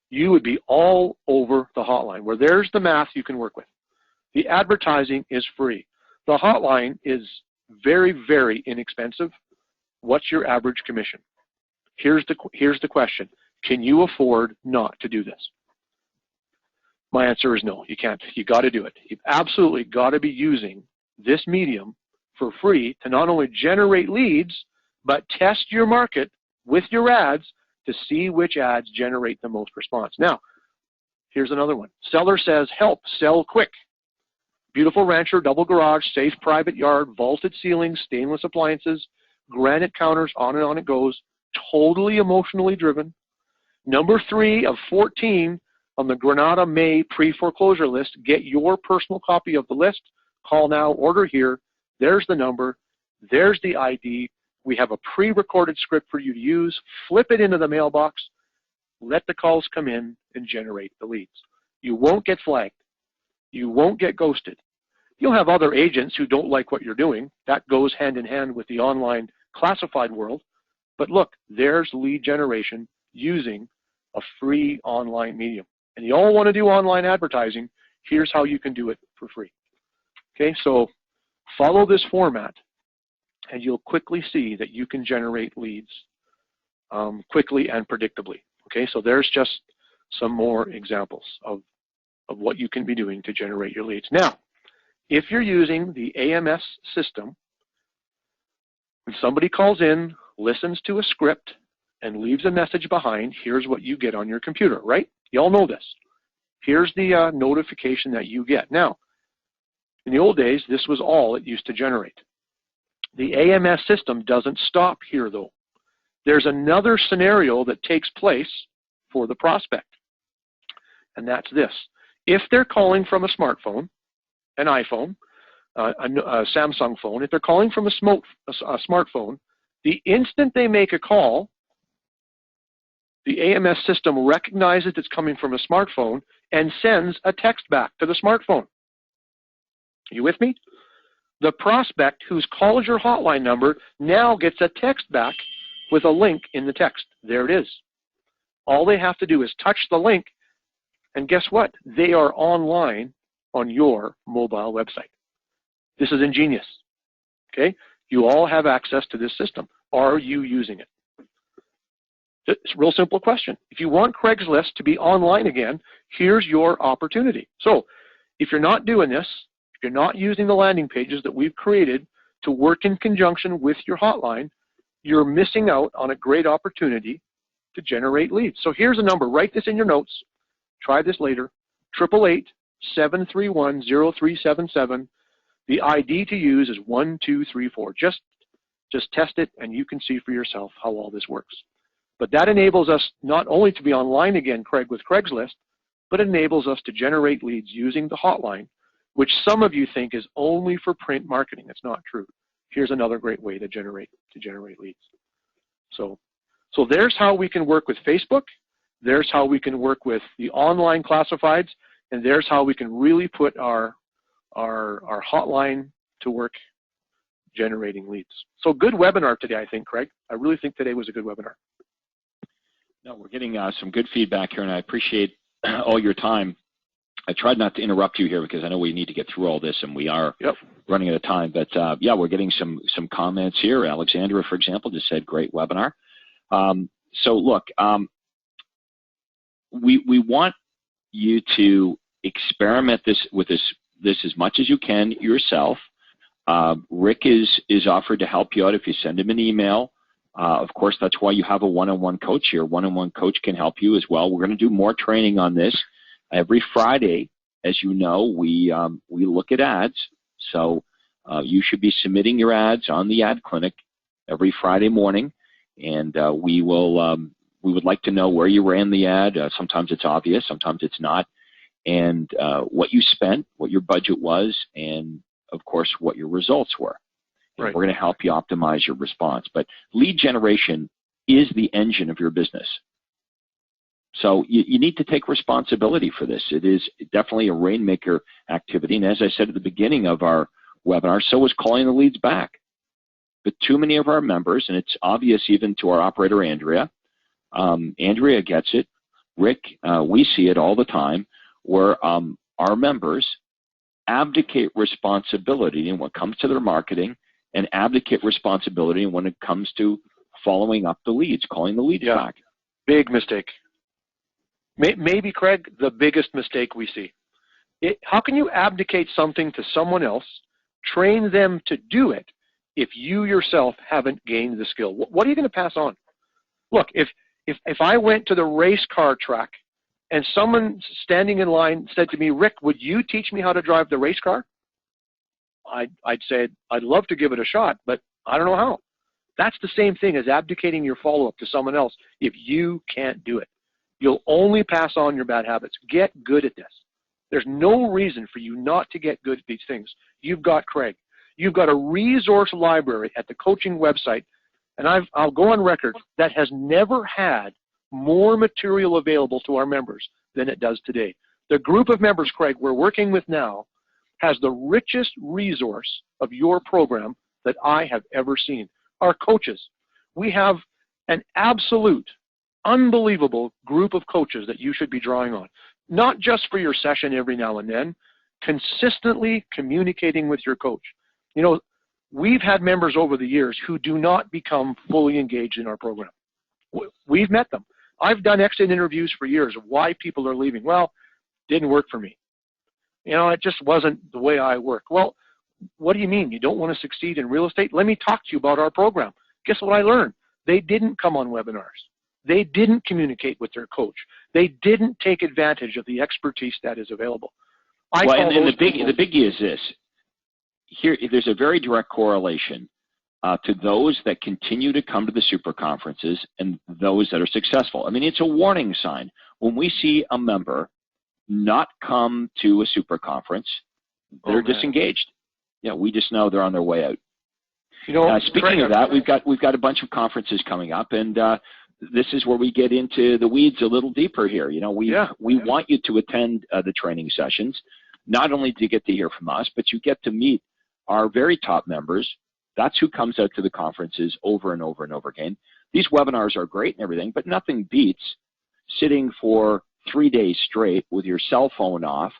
You would be all over the hotline, where there's the math you can work with. The advertising is free. The hotline is very, very inexpensive. What's your average commission? Here's the question. Can you afford not to do this? My answer is no, you can't. You got to do it. You've absolutely got to be using this medium for free to not only generate leads, but test your market with your ads to see which ads generate the most response. Now, here's another one. Seller says, help, sell quick. Beautiful rancher, double garage, safe private yard, vaulted ceilings, stainless appliances, granite counters, on and on it goes. Totally emotionally driven. Number 3 of 14 on the Granada May pre-foreclosure list. Get your personal copy of the list. Call now, order here. There's the number. There's the ID. We have a pre-recorded script for you to use. Flip it into the mailbox. Let the calls come in and generate the leads. You won't get flagged. You won't get ghosted. You'll have other agents who don't like what you're doing. That goes hand in hand with the online classified world. But look, there's lead generation using a free online medium. And you all want to do online advertising. Here's how you can do it for free. Okay, so follow this format, and you'll quickly see that you can generate leads quickly and predictably. Okay, so there's just some more examples of what you can be doing to generate your leads. Now, if you're using the AMS system, when somebody calls in, listens to a script, and leaves a message behind, here's what you get on your computer, right? You all know this. Here's the notification that you get. Now, in the old days, this was all it used to generate. The AMS system doesn't stop here, though. There's another scenario that takes place for the prospect, and that's this. If they're calling from a smartphone, an iPhone, a Samsung phone, if they're calling from a smartphone, the instant they make a call, the AMS system recognizes it's coming from a smartphone and sends a text back to the smartphone. Are you with me? The prospect whose call is your hotline number now gets a text back with a link in the text. There it is. All they have to do is touch the link, and guess what? They are online on your mobile website. This is ingenious. Okay? You all have access to this system. Are you using it? It's a real simple question. If you want Craigslist to be online again, here's your opportunity. So if you're not doing this, if you're not using the landing pages that we've created to work in conjunction with your hotline, you're missing out on a great opportunity to generate leads. So here's a number. Write this in your notes. Try this later. 888-731-0377. The ID to use is 1234. Just test it, and you can see for yourself how all this works. But that enables us not only to be online again, Craig, with Craigslist, but it enables us to generate leads using the hotline, which some of you think is only for print marketing. It's not true. Here's another great way to generate leads. So there's how we can work with Facebook. There's how we can work with the online classifieds, and there's how we can really put our hotline to work generating leads. So good webinar today, I think, Craig. I really think today was a good webinar. No, we're getting some good feedback here, and I appreciate all your time. I tried not to interrupt you here because I know we need to get through all this, and we are running out of time. But yeah, we're getting some comments here. Alexandra, for example, just said, great webinar. So look, we want you to experiment with this as much as you can yourself. Rick is offered to help you out if you send him an email. Of course, that's why you have a one-on-one coach here. One-on-one coach can help you as well. We're going to do more training on this. Every Friday, as you know, we look at ads. So you should be submitting your ads on the ad clinic every Friday morning, and we would like to know where you ran the ad. Sometimes it's obvious, sometimes it's not, and what you spent, what your budget was, and of course what your results were. Right. We're going to help you optimize your response. But lead generation is the engine of your business. So you need to take responsibility for this. It is definitely a rainmaker activity. And as I said at the beginning of our webinar, so is calling the leads back. but too many of our members, and it's obvious even to our operator, Andrea. Andrea gets it. Rick, we see it all the time, where our members abdicate responsibility when it comes to their marketing and abdicate responsibility when it comes to following up the leads, calling the leads back. Big mistake. Maybe, Craig, the biggest mistake we see. How can you abdicate something to someone else, train them to do it, if you yourself haven't gained the skill? What are you going to pass on? Look, if I went to the race car track and someone standing in line said to me, Rick, would you teach me how to drive the race car? I'd say, I'd love to give it a shot, but I don't know how. That's the same thing as abdicating your follow-up to someone else if you can't do it. You'll only pass on your bad habits. Get good at this. There's no reason for you not to get good at these things. You've got Craig. You've got a resource library at the coaching website, and I'll go on record, that has never had more material available to our members than it does today. The group of members, Craig, we're working with now has the richest resource of your program that I have ever seen. Our coaches. We have an absolute, unbelievable group of coaches that you should be drawing on. Not just for your session every now and then, consistently communicating with your coach. You know, we've had members over the years who do not become fully engaged in our program. We've met them. I've done exit interviews for years of why people are leaving. Well, didn't work for me. You know, it just wasn't the way I work. Well, what do you mean? You don't want to succeed in real estate? Let me talk to you about our program. Guess what I learned? They didn't come on webinars. They didn't communicate with their coach. They didn't take advantage of the expertise that is available. The biggie is this. Here, there's a very direct correlation to those that continue to come to the super conferences and those that are successful. I mean, it's a warning sign. When we see a member not come to a super conference, they're disengaged. Yeah, we just know they're on their way out. You know, speaking of that, we've got a bunch of conferences coming up, and this is where we get into the weeds a little deeper here. You know, we want you to attend the training sessions, not only to get to hear from us, but you get to meet our very top members. That's who comes out to the conferences over and over and over again. These webinars are great and everything, but nothing beats sitting for 3 days straight with your cell phone off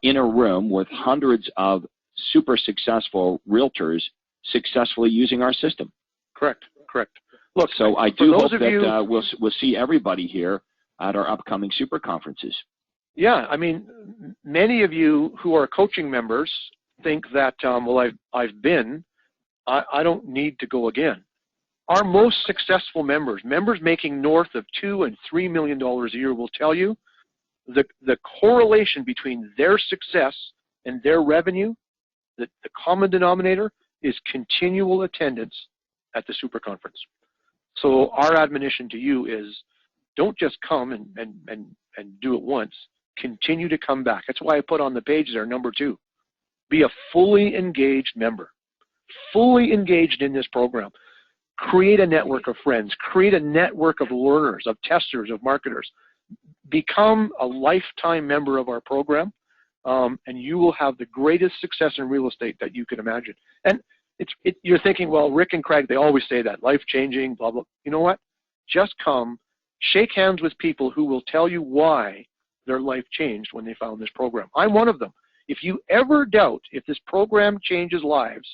in a room with hundreds of super successful realtors successfully using our system. Correct. Look, so I do hope that we'll see everybody here at our upcoming super conferences. Yeah, I mean, many of you who are coaching members think that, well, I've been, I don't need to go again. Our most successful members making north of $2 and $3 million a year, will tell you the correlation between their success and their revenue, the common denominator is continual attendance at the super conference. So our admonition to you is, don't just come and do it once. Continue to come back. That's why I put on the page there, number 2. Be a fully engaged member. Fully engaged in this program. Create a network of friends. Create a network of learners, of testers, of marketers. Become a lifetime member of our program, and you will have the greatest success in real estate that you can imagine. And you're thinking, well, Rick and Craig, they always say that, life-changing, blah, blah. You know what? Just come, shake hands with people who will tell you why their life changed when they found this program. I'm one of them. If you ever doubt if this program changes lives,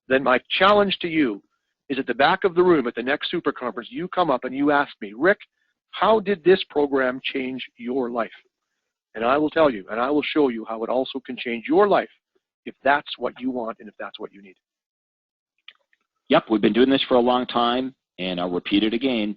then my challenge to you is at the back of the room at the next super conference, you come up and you ask me, Rick, how did this program change your life? And I will tell you, and I will show you how it also can change your life if that's what you want and if that's what you need. Yep, we've been doing this for a long time, and I'll repeat it again.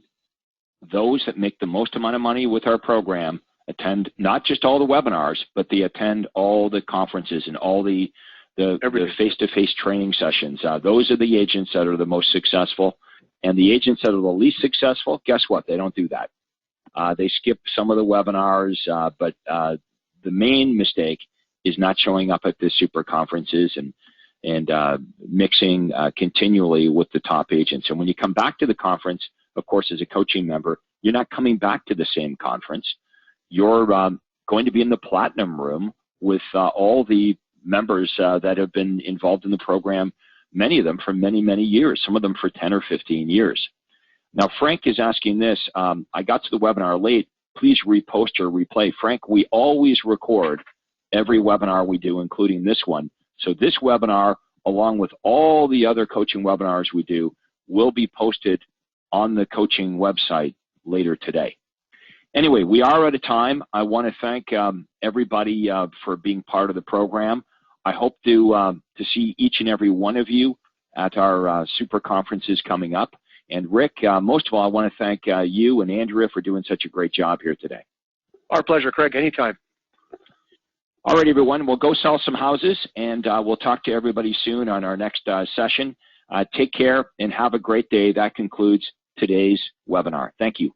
Those that make the most amount of money with our program attend not just all the webinars, but they attend all the conferences and all the face-to-face training sessions. Those are the agents that are the most successful. And the agents that are the least successful, guess what? They don't do that. They skip some of the webinars, but the main mistake is not showing up at the super conferences and mixing continually with the top agents. And when you come back to the conference, of course, as a coaching member, you're not coming back to the same conference. You're going to be in the platinum room with all the members that have been involved in the program many of them for many, many years, some of them for 10 or 15 years. Now, Frank is asking this. I got to the webinar late. Please repost or replay. Frank, we always record every webinar we do, including this one. So this webinar, along with all the other coaching webinars we do, will be posted on the coaching website later today. Anyway, we are out of time. I want to thank everybody for being part of the program. I hope to see each and every one of you at our super conferences coming up. And Rick, most of all, I want to thank you and Andrea for doing such a great job here today. Our pleasure, Craig. Anytime. All right, everyone. We'll go sell some houses, and we'll talk to everybody soon on our next session. Take care and have a great day. That concludes today's webinar. Thank you.